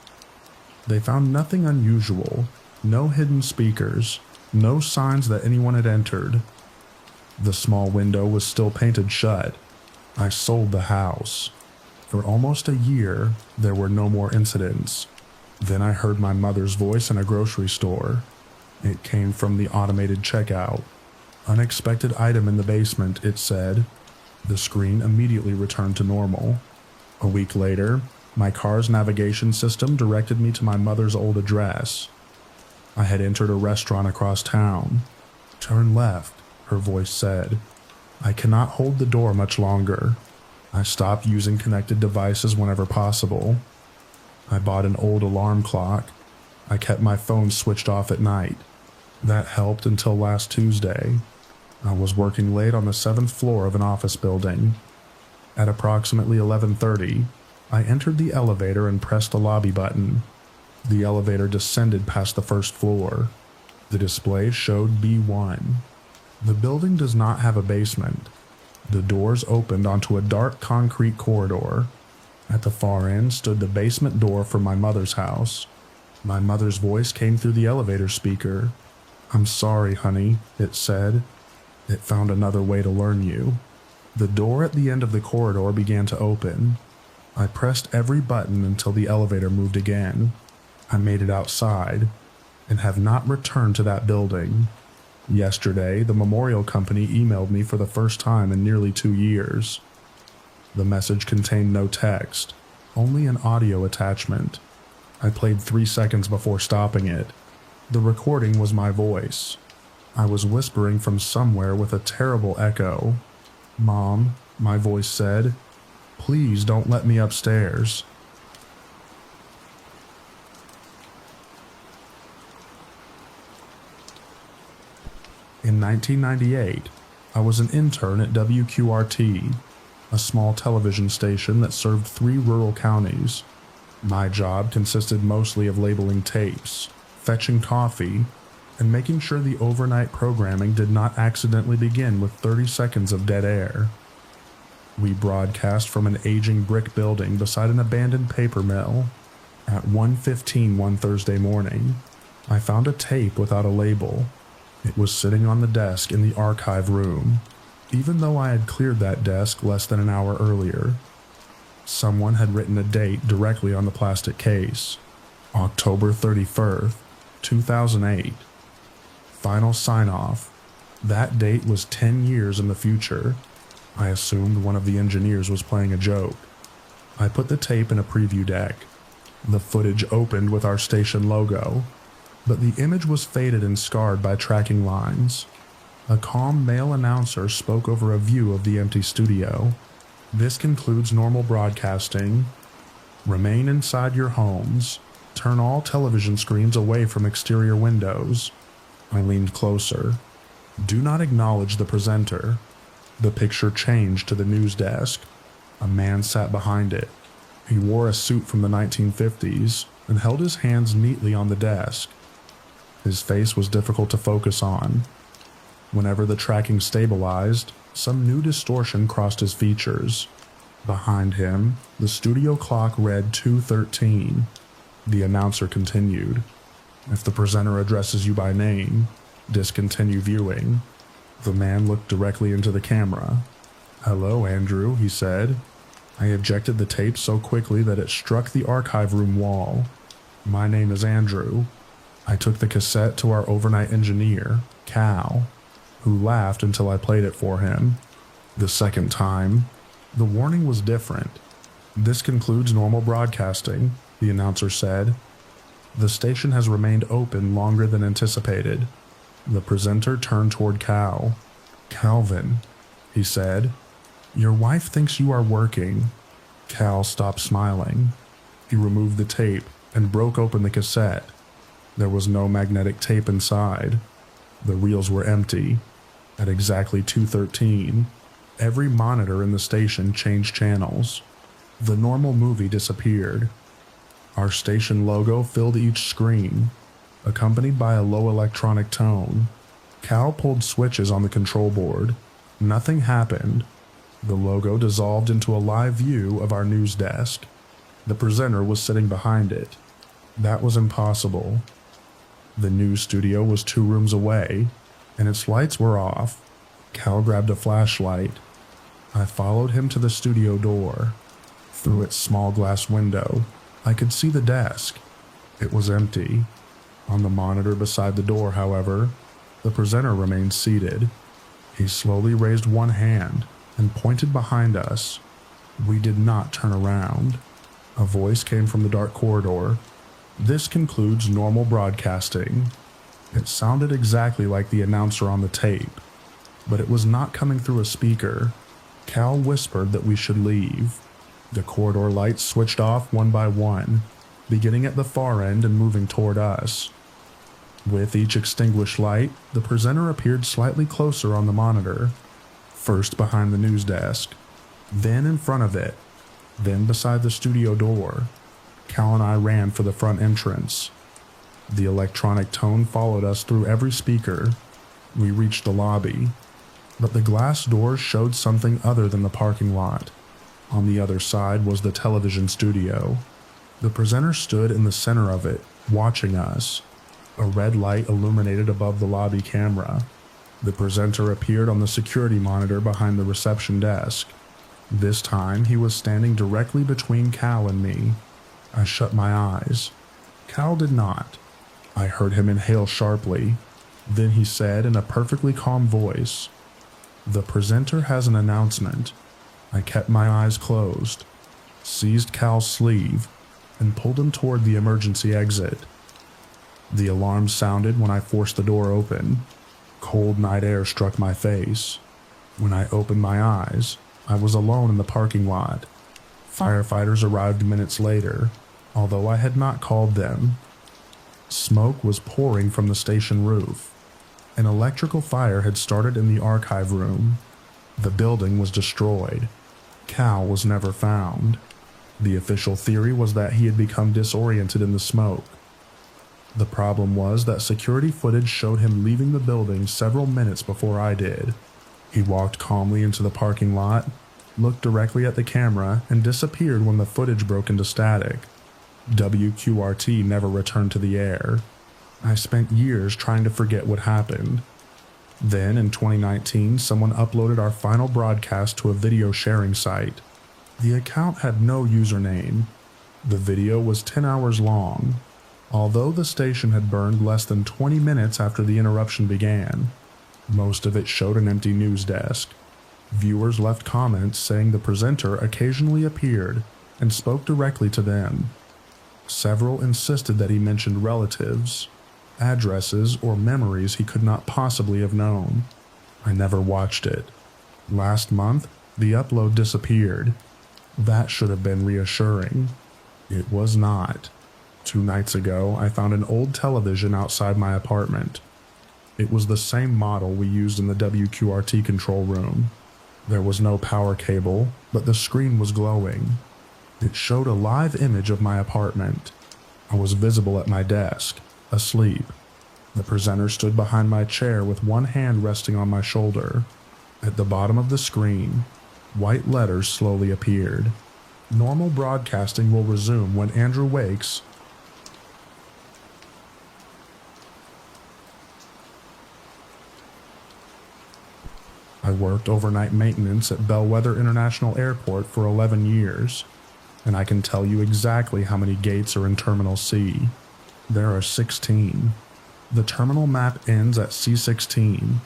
They found nothing unusual, no hidden speakers, no signs that anyone had entered. The small window was still painted shut. I sold the house. For almost a year, there were no more incidents. Then I heard my mother's voice in a grocery store. It came from the automated checkout. "Unexpected item in the basement," it said. The screen immediately returned to normal. A week later, my car's navigation system directed me to my mother's old address. I had entered a restaurant across town. "Turn left," her voice said. I cannot hold the door much longer. I stopped using connected devices whenever possible. I bought an old alarm clock. I kept my phone switched off at night. That helped until last Tuesday. I was working late on the 7th floor of an office building. At approximately 11:30, I entered the elevator and pressed the lobby button. The elevator descended past the first floor. The display showed B1. The building does not have a basement. The doors opened onto a dark concrete corridor. At the far end stood the basement door for my mother's house. My mother's voice came through the elevator speaker. "I'm sorry, honey," it said. "It found another way to learn you." The door at the end of the corridor began to open. I pressed every button until the elevator moved again. I made it outside and have not returned to that building. Yesterday, the memorial company emailed me for the first time in nearly 2 years. The message contained no text, only an audio attachment. I played 3 seconds before stopping it. The recording was my voice. I was whispering from somewhere with a terrible echo. "Mom," my voice said, "please don't let me upstairs." In 1998, I was an intern at WQRT, a small television station that served 3 rural counties. My job consisted mostly of labeling tapes, fetching coffee, and making sure the overnight programming did not accidentally begin with 30 seconds of dead air. We broadcast from an aging brick building beside an abandoned paper mill. At 1:15 one Thursday morning, I found a tape without a label. It was sitting on the desk in the archive room, even though I had cleared that desk less than an hour earlier. Someone had written a date directly on the plastic case, October 31st, 2008. Final sign-off. That date was 10 years in the future. I assumed one of the engineers was playing a joke. I put the tape in a preview deck. The footage opened with our station logo, but the image was faded and scarred by tracking lines. A calm male announcer spoke over a view of the empty studio. "This concludes normal broadcasting. Remain inside your homes. Turn all television screens away from exterior windows." I leaned closer. "Do not acknowledge the presenter." The picture changed to the news desk. A man sat behind it. He wore a suit from the 1950s and held his hands neatly on the desk. His face was difficult to focus on. Whenever the tracking stabilized, some new distortion crossed his features. Behind him, the studio clock read 2:13. The announcer continued. "If the presenter addresses you by name, discontinue viewing." The man looked directly into the camera. "Hello, Andrew," he said. I ejected the tape so quickly that it struck the archive room wall. "My name is Andrew." I took the cassette to our overnight engineer, Cal, who laughed until I played it for him. The second time, the warning was different. "This concludes normal broadcasting," the announcer said. "The station has remained open longer than anticipated." The presenter turned toward Cal. "Calvin," he said, "your wife thinks you are working." Cal stopped smiling. He removed the tape and broke open the cassette. There was no magnetic tape inside. The reels were empty. At exactly 2:13, every monitor in the station changed channels. The normal movie disappeared. Our station logo filled each screen, accompanied by a low electronic tone. Cal pulled switches on the control board. Nothing happened. The logo dissolved into a live view of our news desk. The presenter was sitting behind it. That was impossible. The news studio was 2 rooms away, and its lights were off. Cal grabbed a flashlight. I followed him to the studio door. Through its small glass window, I could see the desk. It was empty. On the monitor beside the door, however, the presenter remained seated. He slowly raised one hand and pointed behind us. We did not turn around. A voice came from the dark corridor. "This concludes normal broadcasting." It sounded exactly like the announcer on the tape, but it was not coming through a speaker. Cal whispered that we should leave. The corridor lights switched off one by one, beginning at the far end and moving toward us. With each extinguished light, the presenter appeared slightly closer on the monitor, first behind the news desk, then in front of it, then beside the studio door. Cal and I ran for the front entrance. The electronic tone followed us through every speaker. We reached the lobby, but the glass doors showed something other than the parking lot. On the other side was the television studio. The presenter stood in the center of it, watching us. A red light illuminated above the lobby camera. The presenter appeared on the security monitor behind the reception desk. This time, he was standing directly between Cal and me. I shut my eyes. Cal did not. I heard him inhale sharply. Then he said in a perfectly calm voice, "The presenter has an announcement." I kept my eyes closed, seized Cal's sleeve, and pulled him toward the emergency exit. The alarm sounded when I forced the door open. Cold night air struck my face. When I opened my eyes, I was alone in the parking lot. Firefighters arrived minutes later, although I had not called them. Smoke was pouring from the station roof. An electrical fire had started in the archive room. The building was destroyed. Cal was never found. The official theory was that he had become disoriented in the smoke. The problem was that security footage showed him leaving the building several minutes before I did. He walked calmly into the parking lot, looked directly at the camera, and disappeared when the footage broke into static. WQRT never returned to the air. I spent years trying to forget what happened. Then, in 2019, someone uploaded our final broadcast to a video sharing site. The account had no username. The video was 10 hours long, although the station had burned less than 20 minutes after the interruption began. Most of it showed an empty news desk. Viewers left comments saying the presenter occasionally appeared and spoke directly to them. Several insisted that he mentioned relatives, addresses, or memories he could not possibly have known. I never watched it. Last month, the upload disappeared. That should have been reassuring. It was not. 2 nights ago, I found an old television outside my apartment. It was the same model we used in the WQRT control room. There was no power cable, but the screen was glowing. It showed a live image of my apartment. I was visible at my desk, asleep. The presenter stood behind my chair with one hand resting on my shoulder. At the bottom of the screen, white letters slowly appeared. Normal broadcasting will resume when Andrew wakes. I worked overnight maintenance at Bellwether International Airport for 11 years, and I can tell you exactly how many gates are in Terminal C. There are 16. The terminal map ends at C16.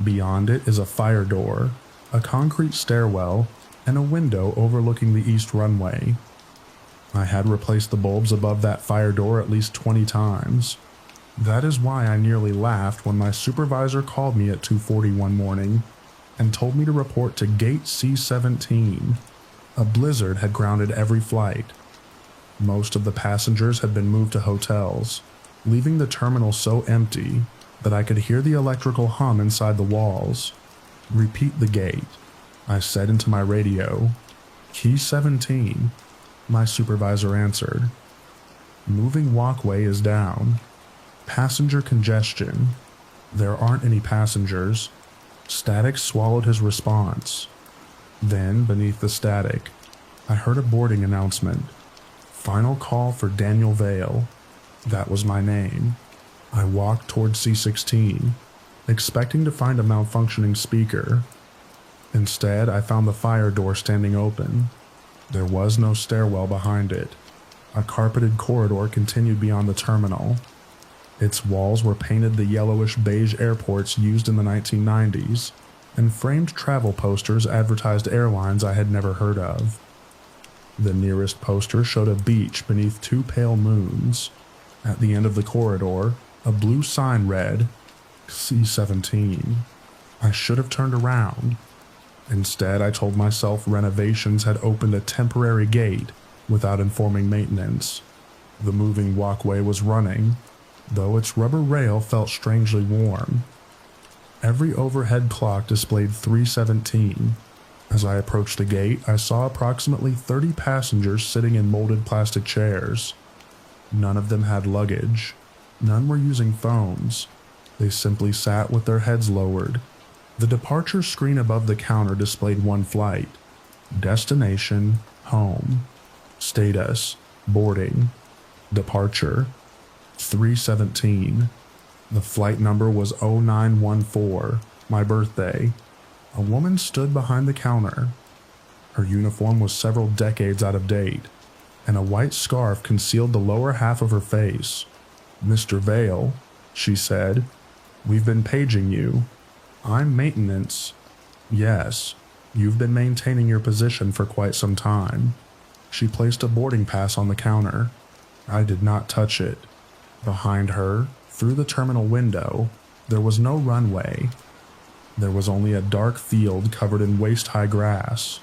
Beyond it is a fire door, a concrete stairwell, and a window overlooking the east runway. I had replaced the bulbs above that fire door at least 20 times. That is why I nearly laughed when my supervisor called me at 2:40 one morning and told me to report to Gate C17. A blizzard had grounded every flight. Most of the passengers had been moved to hotels, leaving the terminal so empty that I could hear the electrical hum inside the walls. "Repeat the gate," I said into my radio. "Key 17, my supervisor answered. "Moving walkway is down. Passenger congestion. There aren't any passengers." Static swallowed his response. Then, beneath the static, I heard a boarding announcement. "Final call for Daniel Vale." That was my name. I walked toward C16, expecting to find a malfunctioning speaker. Instead, I found the fire door standing open. There was no stairwell behind it. A carpeted corridor continued beyond the terminal. Its walls were painted the yellowish beige airports used in the 1990s, and framed travel posters advertised airlines I had never heard of. The nearest poster showed a beach beneath 2 pale moons. At the end of the corridor, a blue sign read, C17. I should have turned around. Instead, I told myself renovations had opened a temporary gate without informing maintenance. The moving walkway was running. though its rubber rail felt strangely warm. Every overhead clock displayed 3:17. As I approached the gate, I saw approximately 30 passengers sitting in molded plastic chairs. None of them had luggage. None were using phones. They simply sat with their heads lowered. The departure screen above the counter displayed one flight. Destination, home. Status, boarding. Departure, 3:17. The flight number was 0914, my birthday. A woman stood behind the counter. Her uniform was several decades out of date, and a white scarf concealed the lower half of her face. "Mr. Vale," she said, "we've been paging you. I'm maintenance." "Yes, you've been maintaining your position for quite some time." She placed a boarding pass on the counter. I did not touch it. Behind her, through the terminal window, there was no runway. There was only a dark field covered in waist-high grass.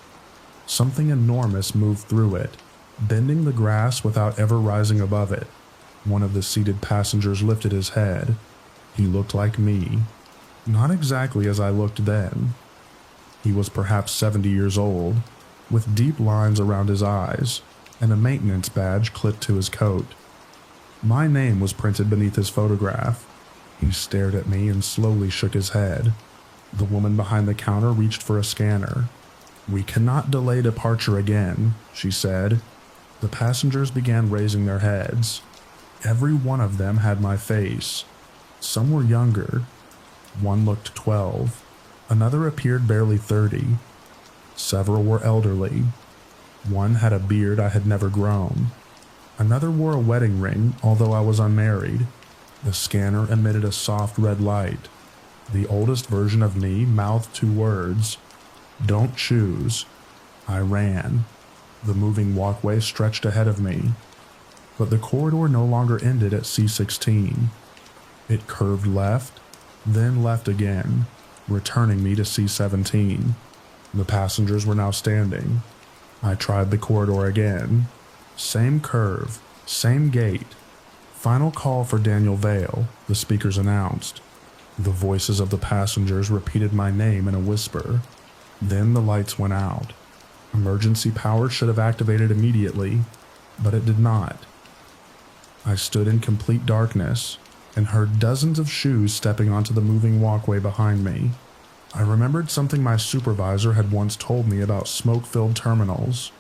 Something enormous moved through it, bending the grass without ever rising above it. One of the seated passengers lifted his head. He looked like me. Not exactly as I looked then. He was perhaps 70 years old, with deep lines around his eyes, and a maintenance badge clipped to his coat. My name was printed beneath his photograph. He stared at me and slowly shook his head. The woman behind the counter reached for a scanner. "We cannot delay departure again," she said. The passengers began raising their heads. Every one of them had my face. Some were younger. One looked 12. Another appeared barely 30. Several were elderly. One had a beard I had never grown. Another wore a wedding ring, although I was unmarried. The scanner emitted a soft red light. The oldest version of me mouthed 2 words. "Don't choose." I ran. The moving walkway stretched ahead of me. But the corridor no longer ended at C16. It curved left, then left again, returning me to C17. The passengers were now standing. I tried the corridor again. Same curve, same gate. "Final call for Daniel Vale," the speakers announced. The voices of the passengers repeated my name in a whisper. Then the lights went out. Emergency power should have activated immediately, but it did not. I stood in complete darkness and heard dozens of shoes stepping onto the moving walkway behind me. I remembered something my supervisor had once told me about smoke-filled terminals.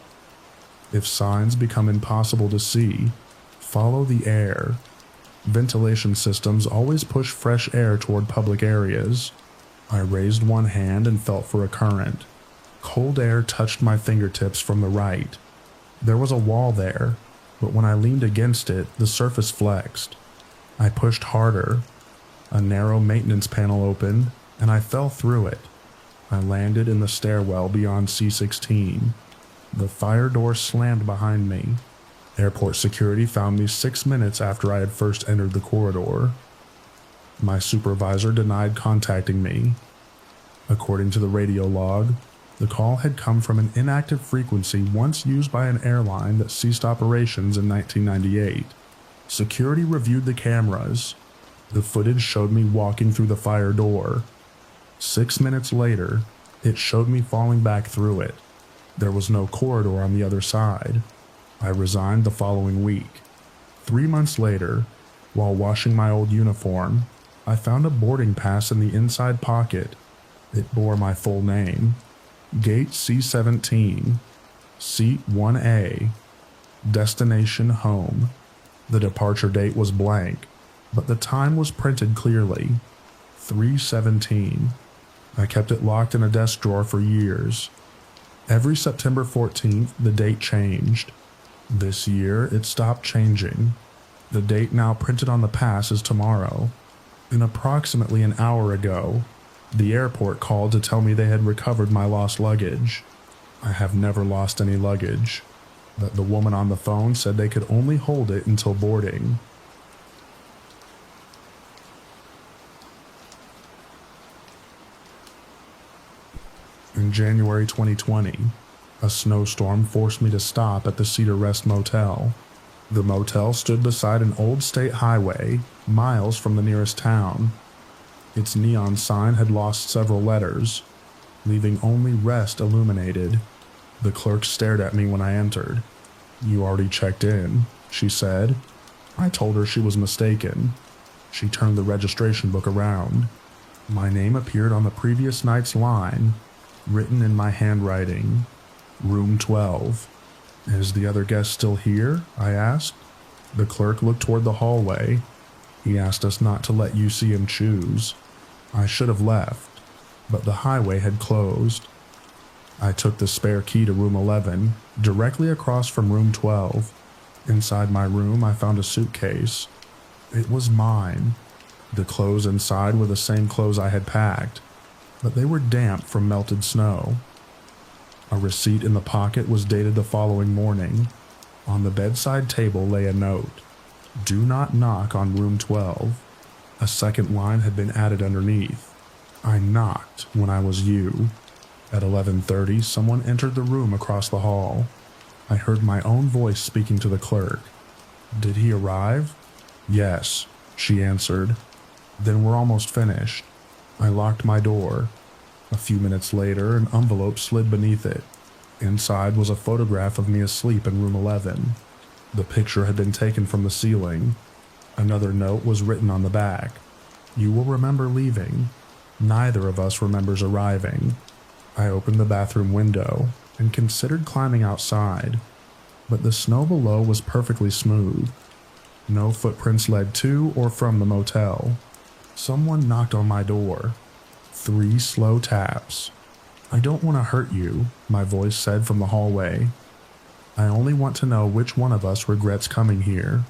If signs become impossible to see, follow the air. Ventilation systems always push fresh air toward public areas. I raised one hand and felt for a current. Cold air touched my fingertips from the right. There was a wall there, but when I leaned against it, the surface flexed. I pushed harder. A narrow maintenance panel opened, and I fell through it. I landed in the stairwell beyond C16. The fire door slammed behind me. Airport security found me 6 minutes after I had first entered the corridor. My supervisor denied contacting me. According to the radio log, the call had come from an inactive frequency once used by an airline that ceased operations in 1998. Security reviewed the cameras. The footage showed me walking through the fire door. 6 minutes later, it showed me falling back through it. There was no corridor on the other side. I resigned the following week. 3 months later, while washing my old uniform, I found a boarding pass in the inside pocket. It bore my full name. Gate C17, Seat 1A, Destination Home. The departure date was blank, but the time was printed clearly. 3:17. I kept it locked in a desk drawer for years. Every September 14th, the date changed. This year, it stopped changing. The date now printed on the pass is tomorrow. And approximately an hour ago, the airport called to tell me they had recovered my lost luggage. I have never lost any luggage, but the woman on the phone said they could only hold it until boarding. In January 2020, a snowstorm forced me to stop at the Cedar Rest Motel. The motel stood beside an old state highway, miles from the nearest town. Its neon sign had lost several letters, leaving only rest illuminated. The clerk stared at me when I entered. "You already checked in," she said. I told her she was mistaken. She turned the registration book around. My name appeared on the previous night's line, written in my handwriting. Room 12. "Is the other guest still here?" I asked. The clerk looked toward the hallway. "He asked us not to let you see him choose." I should have left, but the highway had closed. I took the spare key to room 11, directly across from room 12. Inside my room, I found a suitcase. It was mine. The clothes inside were the same clothes I had packed, but they were damp from melted snow. A receipt in the pocket was dated the following morning. On the bedside table lay a note. "Do not knock on room 12. A second line had been added underneath. "I knocked when I was you." At 11:30, someone entered the room across the hall. I heard my own voice speaking to the clerk. "Did he arrive?" "Yes," she answered. "Then we're almost finished." I locked my door. A few minutes later, an envelope slid beneath it. Inside was a photograph of me asleep in room 11. The picture had been taken from the ceiling. Another note was written on the back. "You will remember leaving. Neither of us remembers arriving." I opened the bathroom window and considered climbing outside, but the snow below was perfectly smooth. No footprints led to or from the motel. Someone knocked on my door. 3 slow taps. "I don't want to hurt you," my voice said from the hallway. "I only want to know which one of us regrets coming here."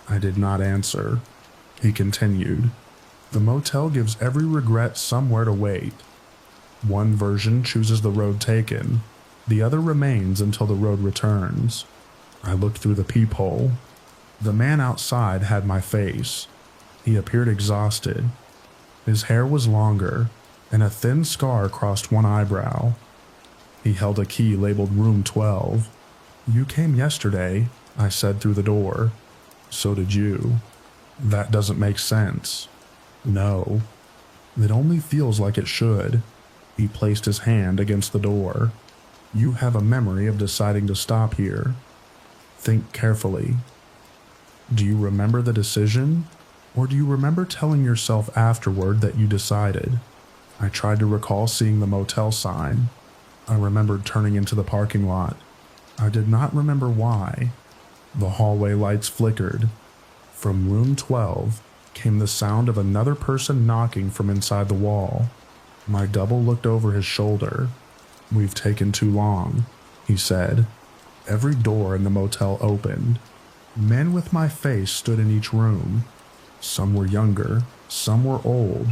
I did not answer. He continued. "The motel gives every regret somewhere to wait. One version chooses the road taken. The other remains until the road returns." I looked through the peephole. The man outside had my face. He appeared exhausted. His hair was longer, and a thin scar crossed one eyebrow. He held a key labeled Room 12. "You came yesterday," I said through the door. "So did you." "That doesn't make sense." "No. It only feels like it should." He placed his hand against the door. "You have a memory of deciding to stop here. Think carefully. Do you remember the decision, or do you remember telling yourself afterward that you decided?" I tried to recall seeing the motel sign. I remembered turning into the parking lot. I did not remember why. The hallway lights flickered. From room 12 came the sound of another person knocking from inside the wall. My double looked over his shoulder. "We've taken too long," he said. Every door in the motel opened. Men with my face stood in each room. Some were younger, some were old.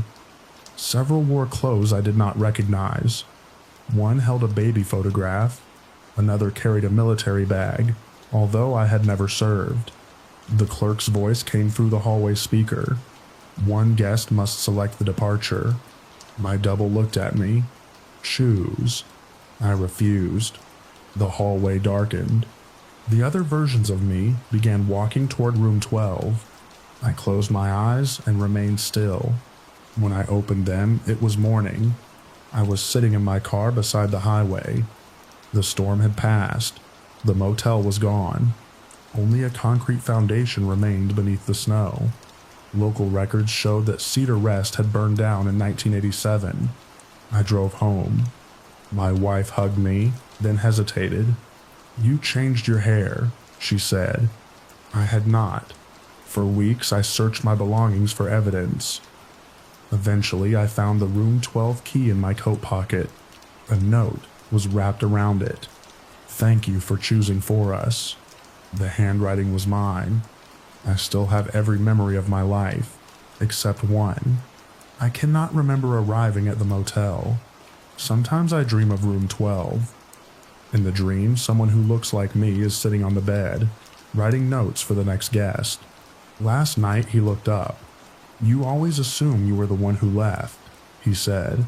Several wore clothes I did not recognize. One held a baby photograph. Another carried a military bag, although I had never served. The clerk's voice came through the hallway speaker. "One guest must select the departure." My double looked at me. "Choose." I refused. The hallway darkened. The other versions of me began walking toward room 12. I closed my eyes and remained still. When I opened them, it was morning. I was sitting in my car beside the highway. The storm had passed. The motel was gone. Only a concrete foundation remained beneath the snow. Local records showed that Cedar Rest had burned down in 1987. I drove home. My wife hugged me, then hesitated. "You changed your hair," she said. I had not. For weeks I searched my belongings for evidence. Eventually I found the room 12 key in my coat pocket. A note was wrapped around it. "Thank you for choosing for us." The handwriting was mine. I still have every memory of my life, except one. I cannot remember arriving at the motel. Sometimes I dream of room 12. In the dream, someone who looks like me is sitting on the bed, writing notes for the next guest. Last night he looked up. "You always assume you were the one who left," he said.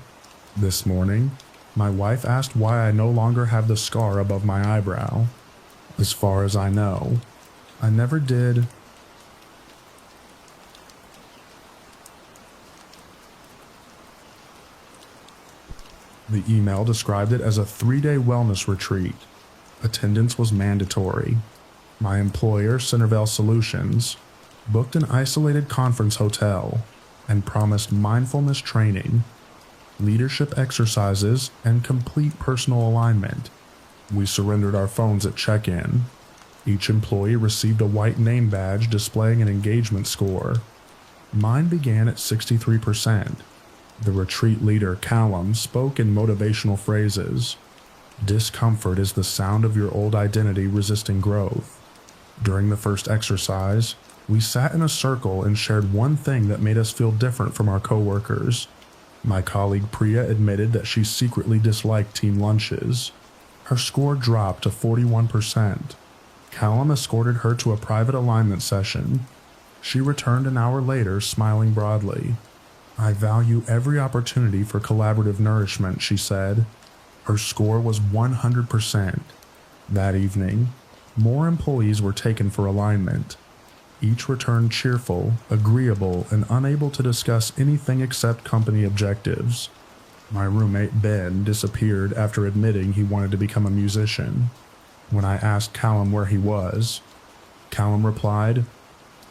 This morning, my wife asked why I no longer have the scar above my eyebrow. As far as I know, I never did. The email described it as a 3-day wellness retreat. Attendance was mandatory. My employer, Centerville Solutions, booked an isolated conference hotel and promised mindfulness training, leadership exercises, and complete personal alignment. We surrendered our phones at check-in. Each employee received a white name badge displaying an engagement score. Mine began at 63%. The retreat leader, Callum, spoke in motivational phrases. Discomfort is the sound of your old identity resisting growth. During the first exercise, we sat in a circle and shared one thing that made us feel different from our coworkers. My colleague Priya admitted that she secretly disliked team lunches. Her score dropped to 41%. Callum escorted her to a private alignment session. She returned an hour later, smiling broadly. I value every opportunity for collaborative nourishment, she said. Her score was 100%. That evening, more employees were taken for alignment. Each returned cheerful, agreeable, and unable to discuss anything except company objectives. My roommate Ben disappeared after admitting he wanted to become a musician. When I asked Callum where he was, Callum replied,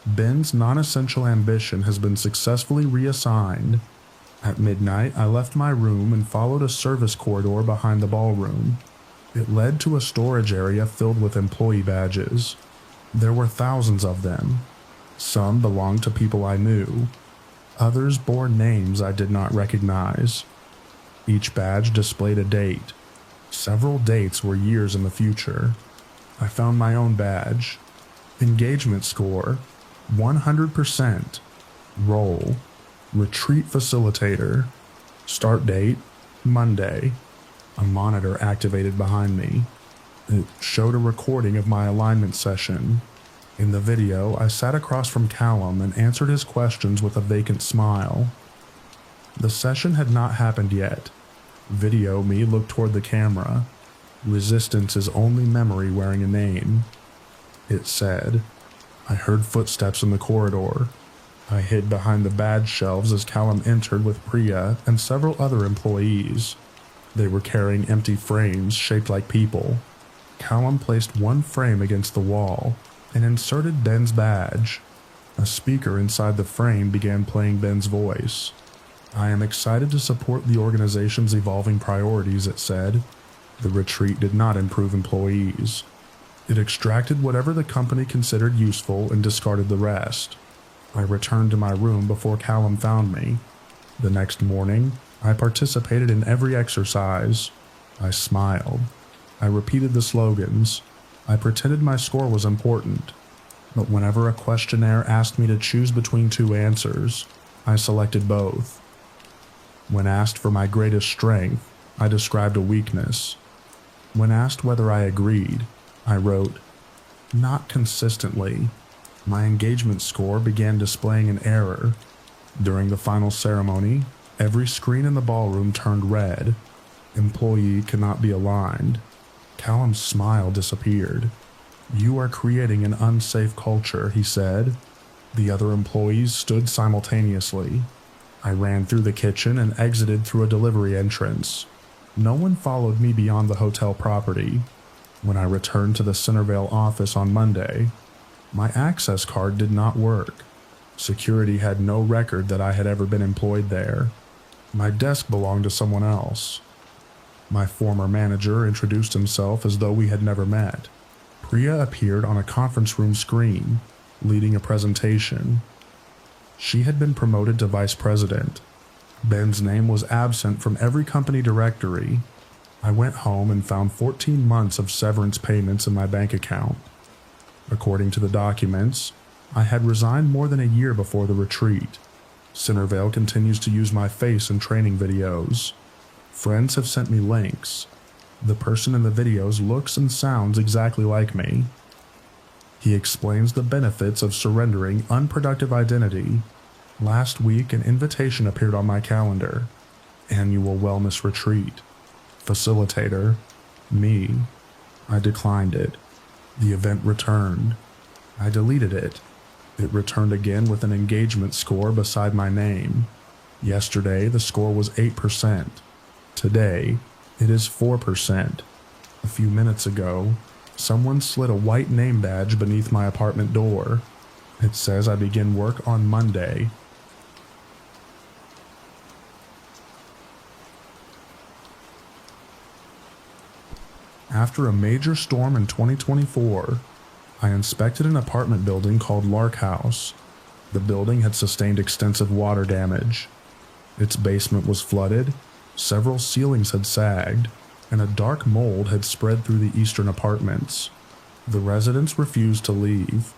Ben's non-essential ambition has been successfully reassigned. At midnight, I left my room and followed a service corridor behind the ballroom. It led to a storage area filled with employee badges. There were thousands of them. Some belonged to people I knew. Others bore names I did not recognize. Each badge displayed a date. Several dates were years in the future. I found my own badge. Engagement score, 100%. Role, retreat facilitator. Start date, Monday. A monitor activated behind me. It showed a recording of my alignment session. In the video, I sat across from Callum and answered his questions with a vacant smile. The session had not happened yet. Video me looked toward the camera. Resistance is only memory wearing a name. It said. I heard footsteps in the corridor. I hid behind the badge shelves as Callum entered with Priya and several other employees. They were carrying empty frames shaped like people. Callum placed one frame against the wall and inserted Ben's badge. A speaker inside the frame began playing Ben's voice. I am excited to support the organization's evolving priorities, it said. The retreat did not improve employees. It extracted whatever the company considered useful and discarded the rest. I returned to my room before Callum found me. The next morning, I participated in every exercise. I smiled. I repeated the slogans. I pretended my score was important. But whenever a questionnaire asked me to choose between two answers, I selected both. When asked for my greatest strength, I described a weakness. When asked whether I agreed, I wrote, not consistently. My engagement score began displaying an error. During the final ceremony, every screen in the ballroom turned red. Employee cannot be aligned. Callum's smile disappeared. You are creating an unsafe culture, he said. The other employees stood simultaneously. I ran through the kitchen and exited through a delivery entrance. No one followed me beyond the hotel property. When I returned to the Centerville office on Monday, my access card did not work. Security had no record that I had ever been employed there. My desk belonged to someone else. My former manager introduced himself as though we had never met. Priya appeared on a conference room screen, leading a presentation. She had been promoted to vice president. Ben's name was absent from every company directory. I went home and found 14 months of severance payments in my bank account. According to the documents, I had resigned more than a year before the retreat. Centerville continues to use my face in training videos. Friends have sent me links. The person in the videos looks and sounds exactly like me. He explains the benefits of surrendering unproductive identity. Last week, an invitation appeared on my calendar. Annual wellness retreat. Facilitator. Me. I declined it. The event returned. I deleted it. It returned again with an engagement score beside my name. Yesterday, the score was 8%. Today, it is 4%. A few minutes ago, someone slid a white name badge beneath my apartment door. It says I begin work on Monday. After a major storm in 2024, I inspected an apartment building called Lark House. The building had sustained extensive water damage. Its basement was flooded, several ceilings had sagged, and a dark mold had spread through the eastern apartments. The residents refused to leave.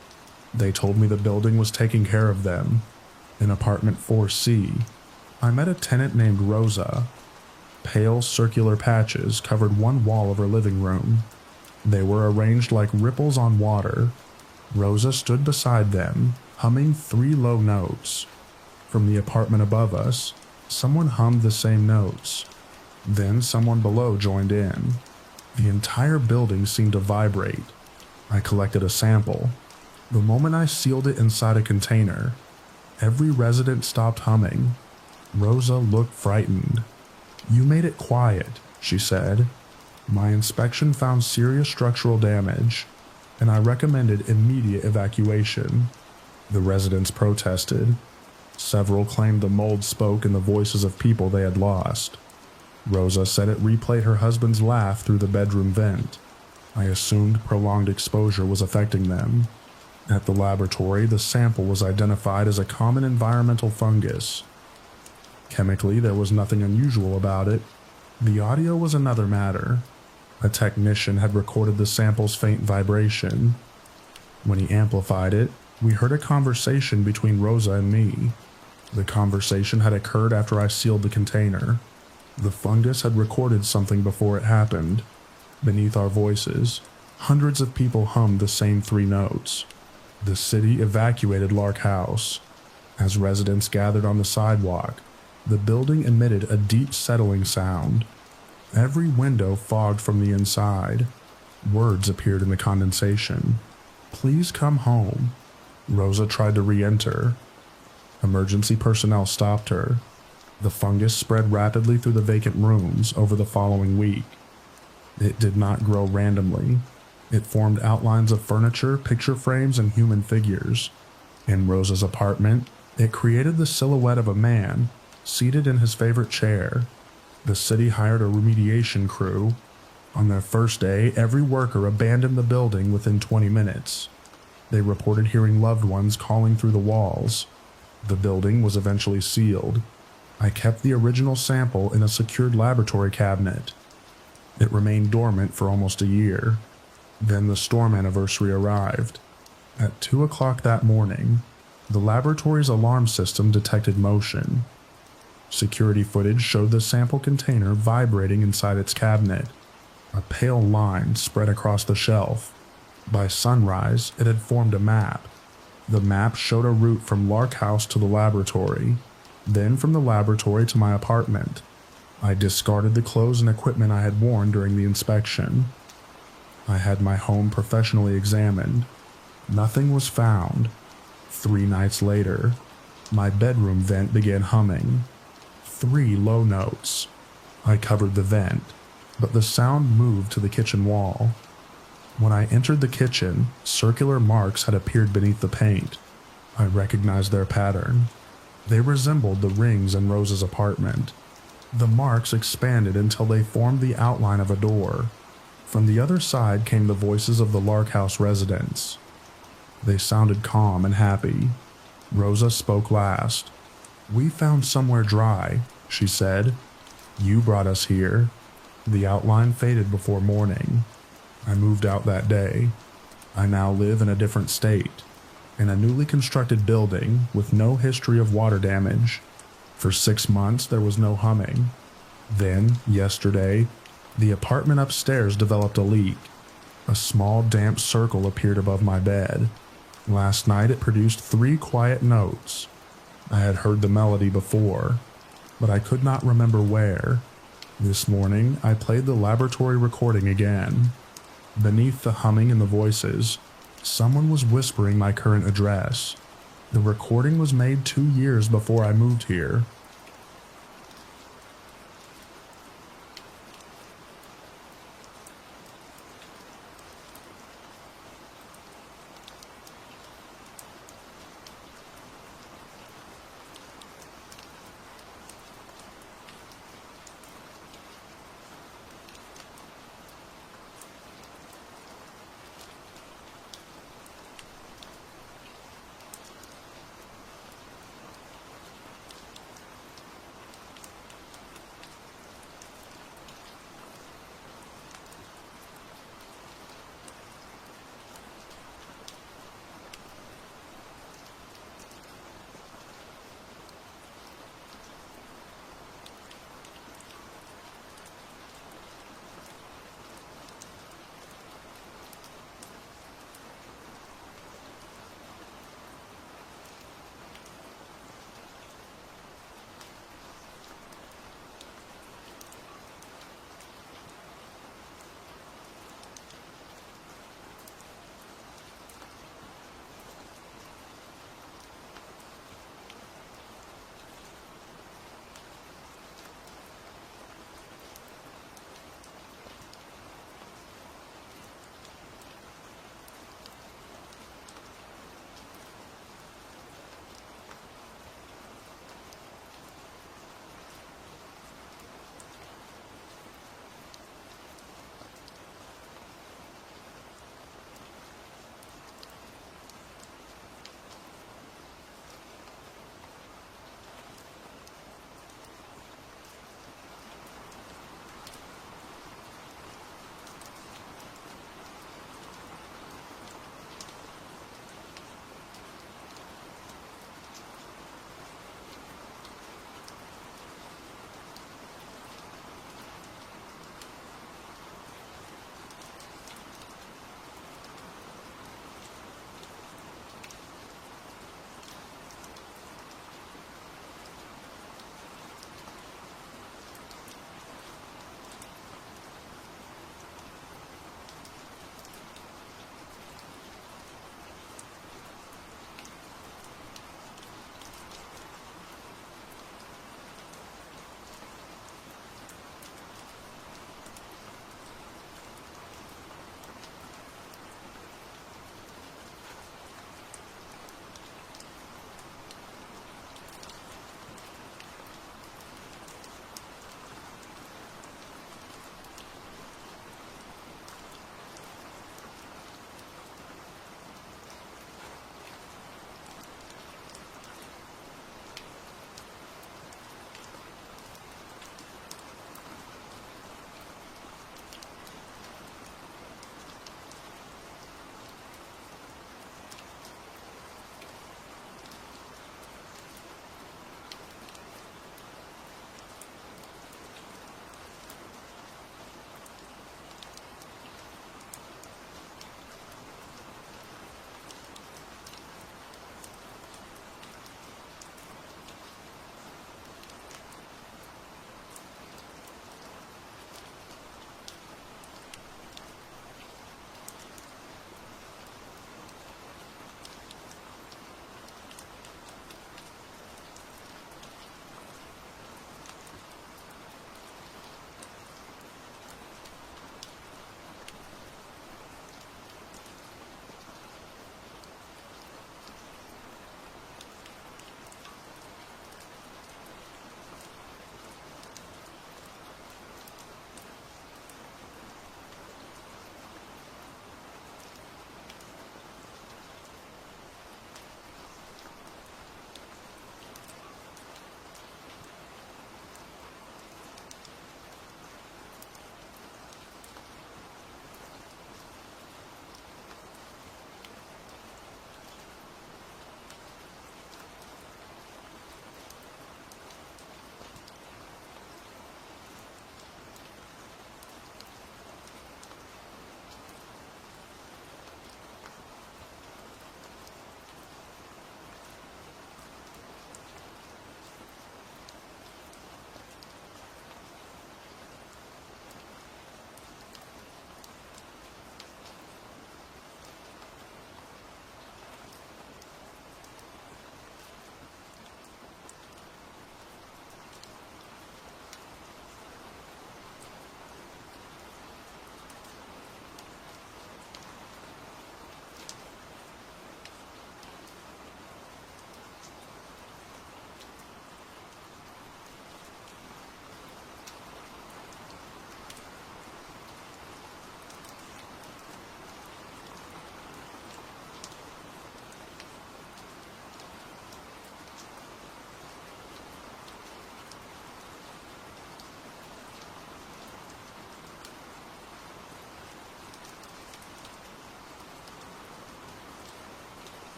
They told me the building was taking care of them. In apartment 4C, I met a tenant named Rosa. Pale circular patches covered one wall of her living room. They were arranged like ripples on water. Rosa stood beside them, humming 3 low notes. From the apartment above us, someone hummed the same notes. Then someone below joined in. The entire building seemed to vibrate. I collected a sample. The moment I sealed it inside a container, every resident stopped humming. Rosa looked frightened. "You made it quiet," she said. My inspection found serious structural damage, and I recommended immediate evacuation. The residents protested. Several claimed the mold spoke in the voices of people they had lost. Rosa said it replayed her husband's laugh through the bedroom vent. I assumed prolonged exposure was affecting them. At the laboratory, the sample was identified as a common environmental fungus. Chemically, there was nothing unusual about it. The audio was another matter. A technician had recorded the sample's faint vibration. When he amplified it, we heard a conversation between Rosa and me. The conversation had occurred after I sealed the container. The fungus had recorded something before it happened. Beneath our voices, hundreds of people hummed the same 3 notes. The city evacuated Lark House. As residents gathered on the sidewalk, the building emitted a deep settling sound. Every window fogged from the inside. Words appeared in the condensation. "Please come home." Rosa tried to re-enter. Emergency personnel stopped her. The fungus spread rapidly through the vacant rooms over the following week. It did not grow randomly. It formed outlines of furniture, picture frames, and human figures. In Rosa's apartment, it created the silhouette of a man seated in his favorite chair. The city hired a remediation crew. On their first day, every worker abandoned the building within 20 minutes. They reported hearing loved ones calling through the walls. The building was eventually sealed. I kept the original sample in a secured laboratory cabinet. It remained dormant for almost a year. Then the storm anniversary arrived. At 2 o'clock that morning, the laboratory's alarm system detected motion. Security footage showed the sample container vibrating inside its cabinet. A pale line spread across the shelf. By sunrise, it had formed a map. The map showed a route from Lark House to the laboratory, then from the laboratory to my apartment. I discarded the clothes and equipment I had worn during the inspection. I had my home professionally examined. Nothing was found. 3 nights later, my bedroom vent began humming. 3 low notes. I covered the vent, but the sound moved to the kitchen wall. When I entered the kitchen, circular marks had appeared beneath the paint. I recognized their pattern. They resembled the rings in Rosa's apartment. The marks expanded until they formed the outline of a door. From the other side came the voices of the Lark House residents. They sounded calm and happy. Rosa spoke last. "We found somewhere dry," she said. "You brought us here." The outline faded before morning. I moved out that day. I now live in a different state, in a newly constructed building with no history of water damage. For 6 months there was no humming. Then, yesterday, the apartment upstairs developed a leak. A small damp circle appeared above my bed. Last night it produced 3 quiet notes. I had heard the melody before, but I could not remember where. This morning I played the laboratory recording again. Beneath the humming and the voices, Someone was whispering my current address. The recording was made 2 years before I moved here,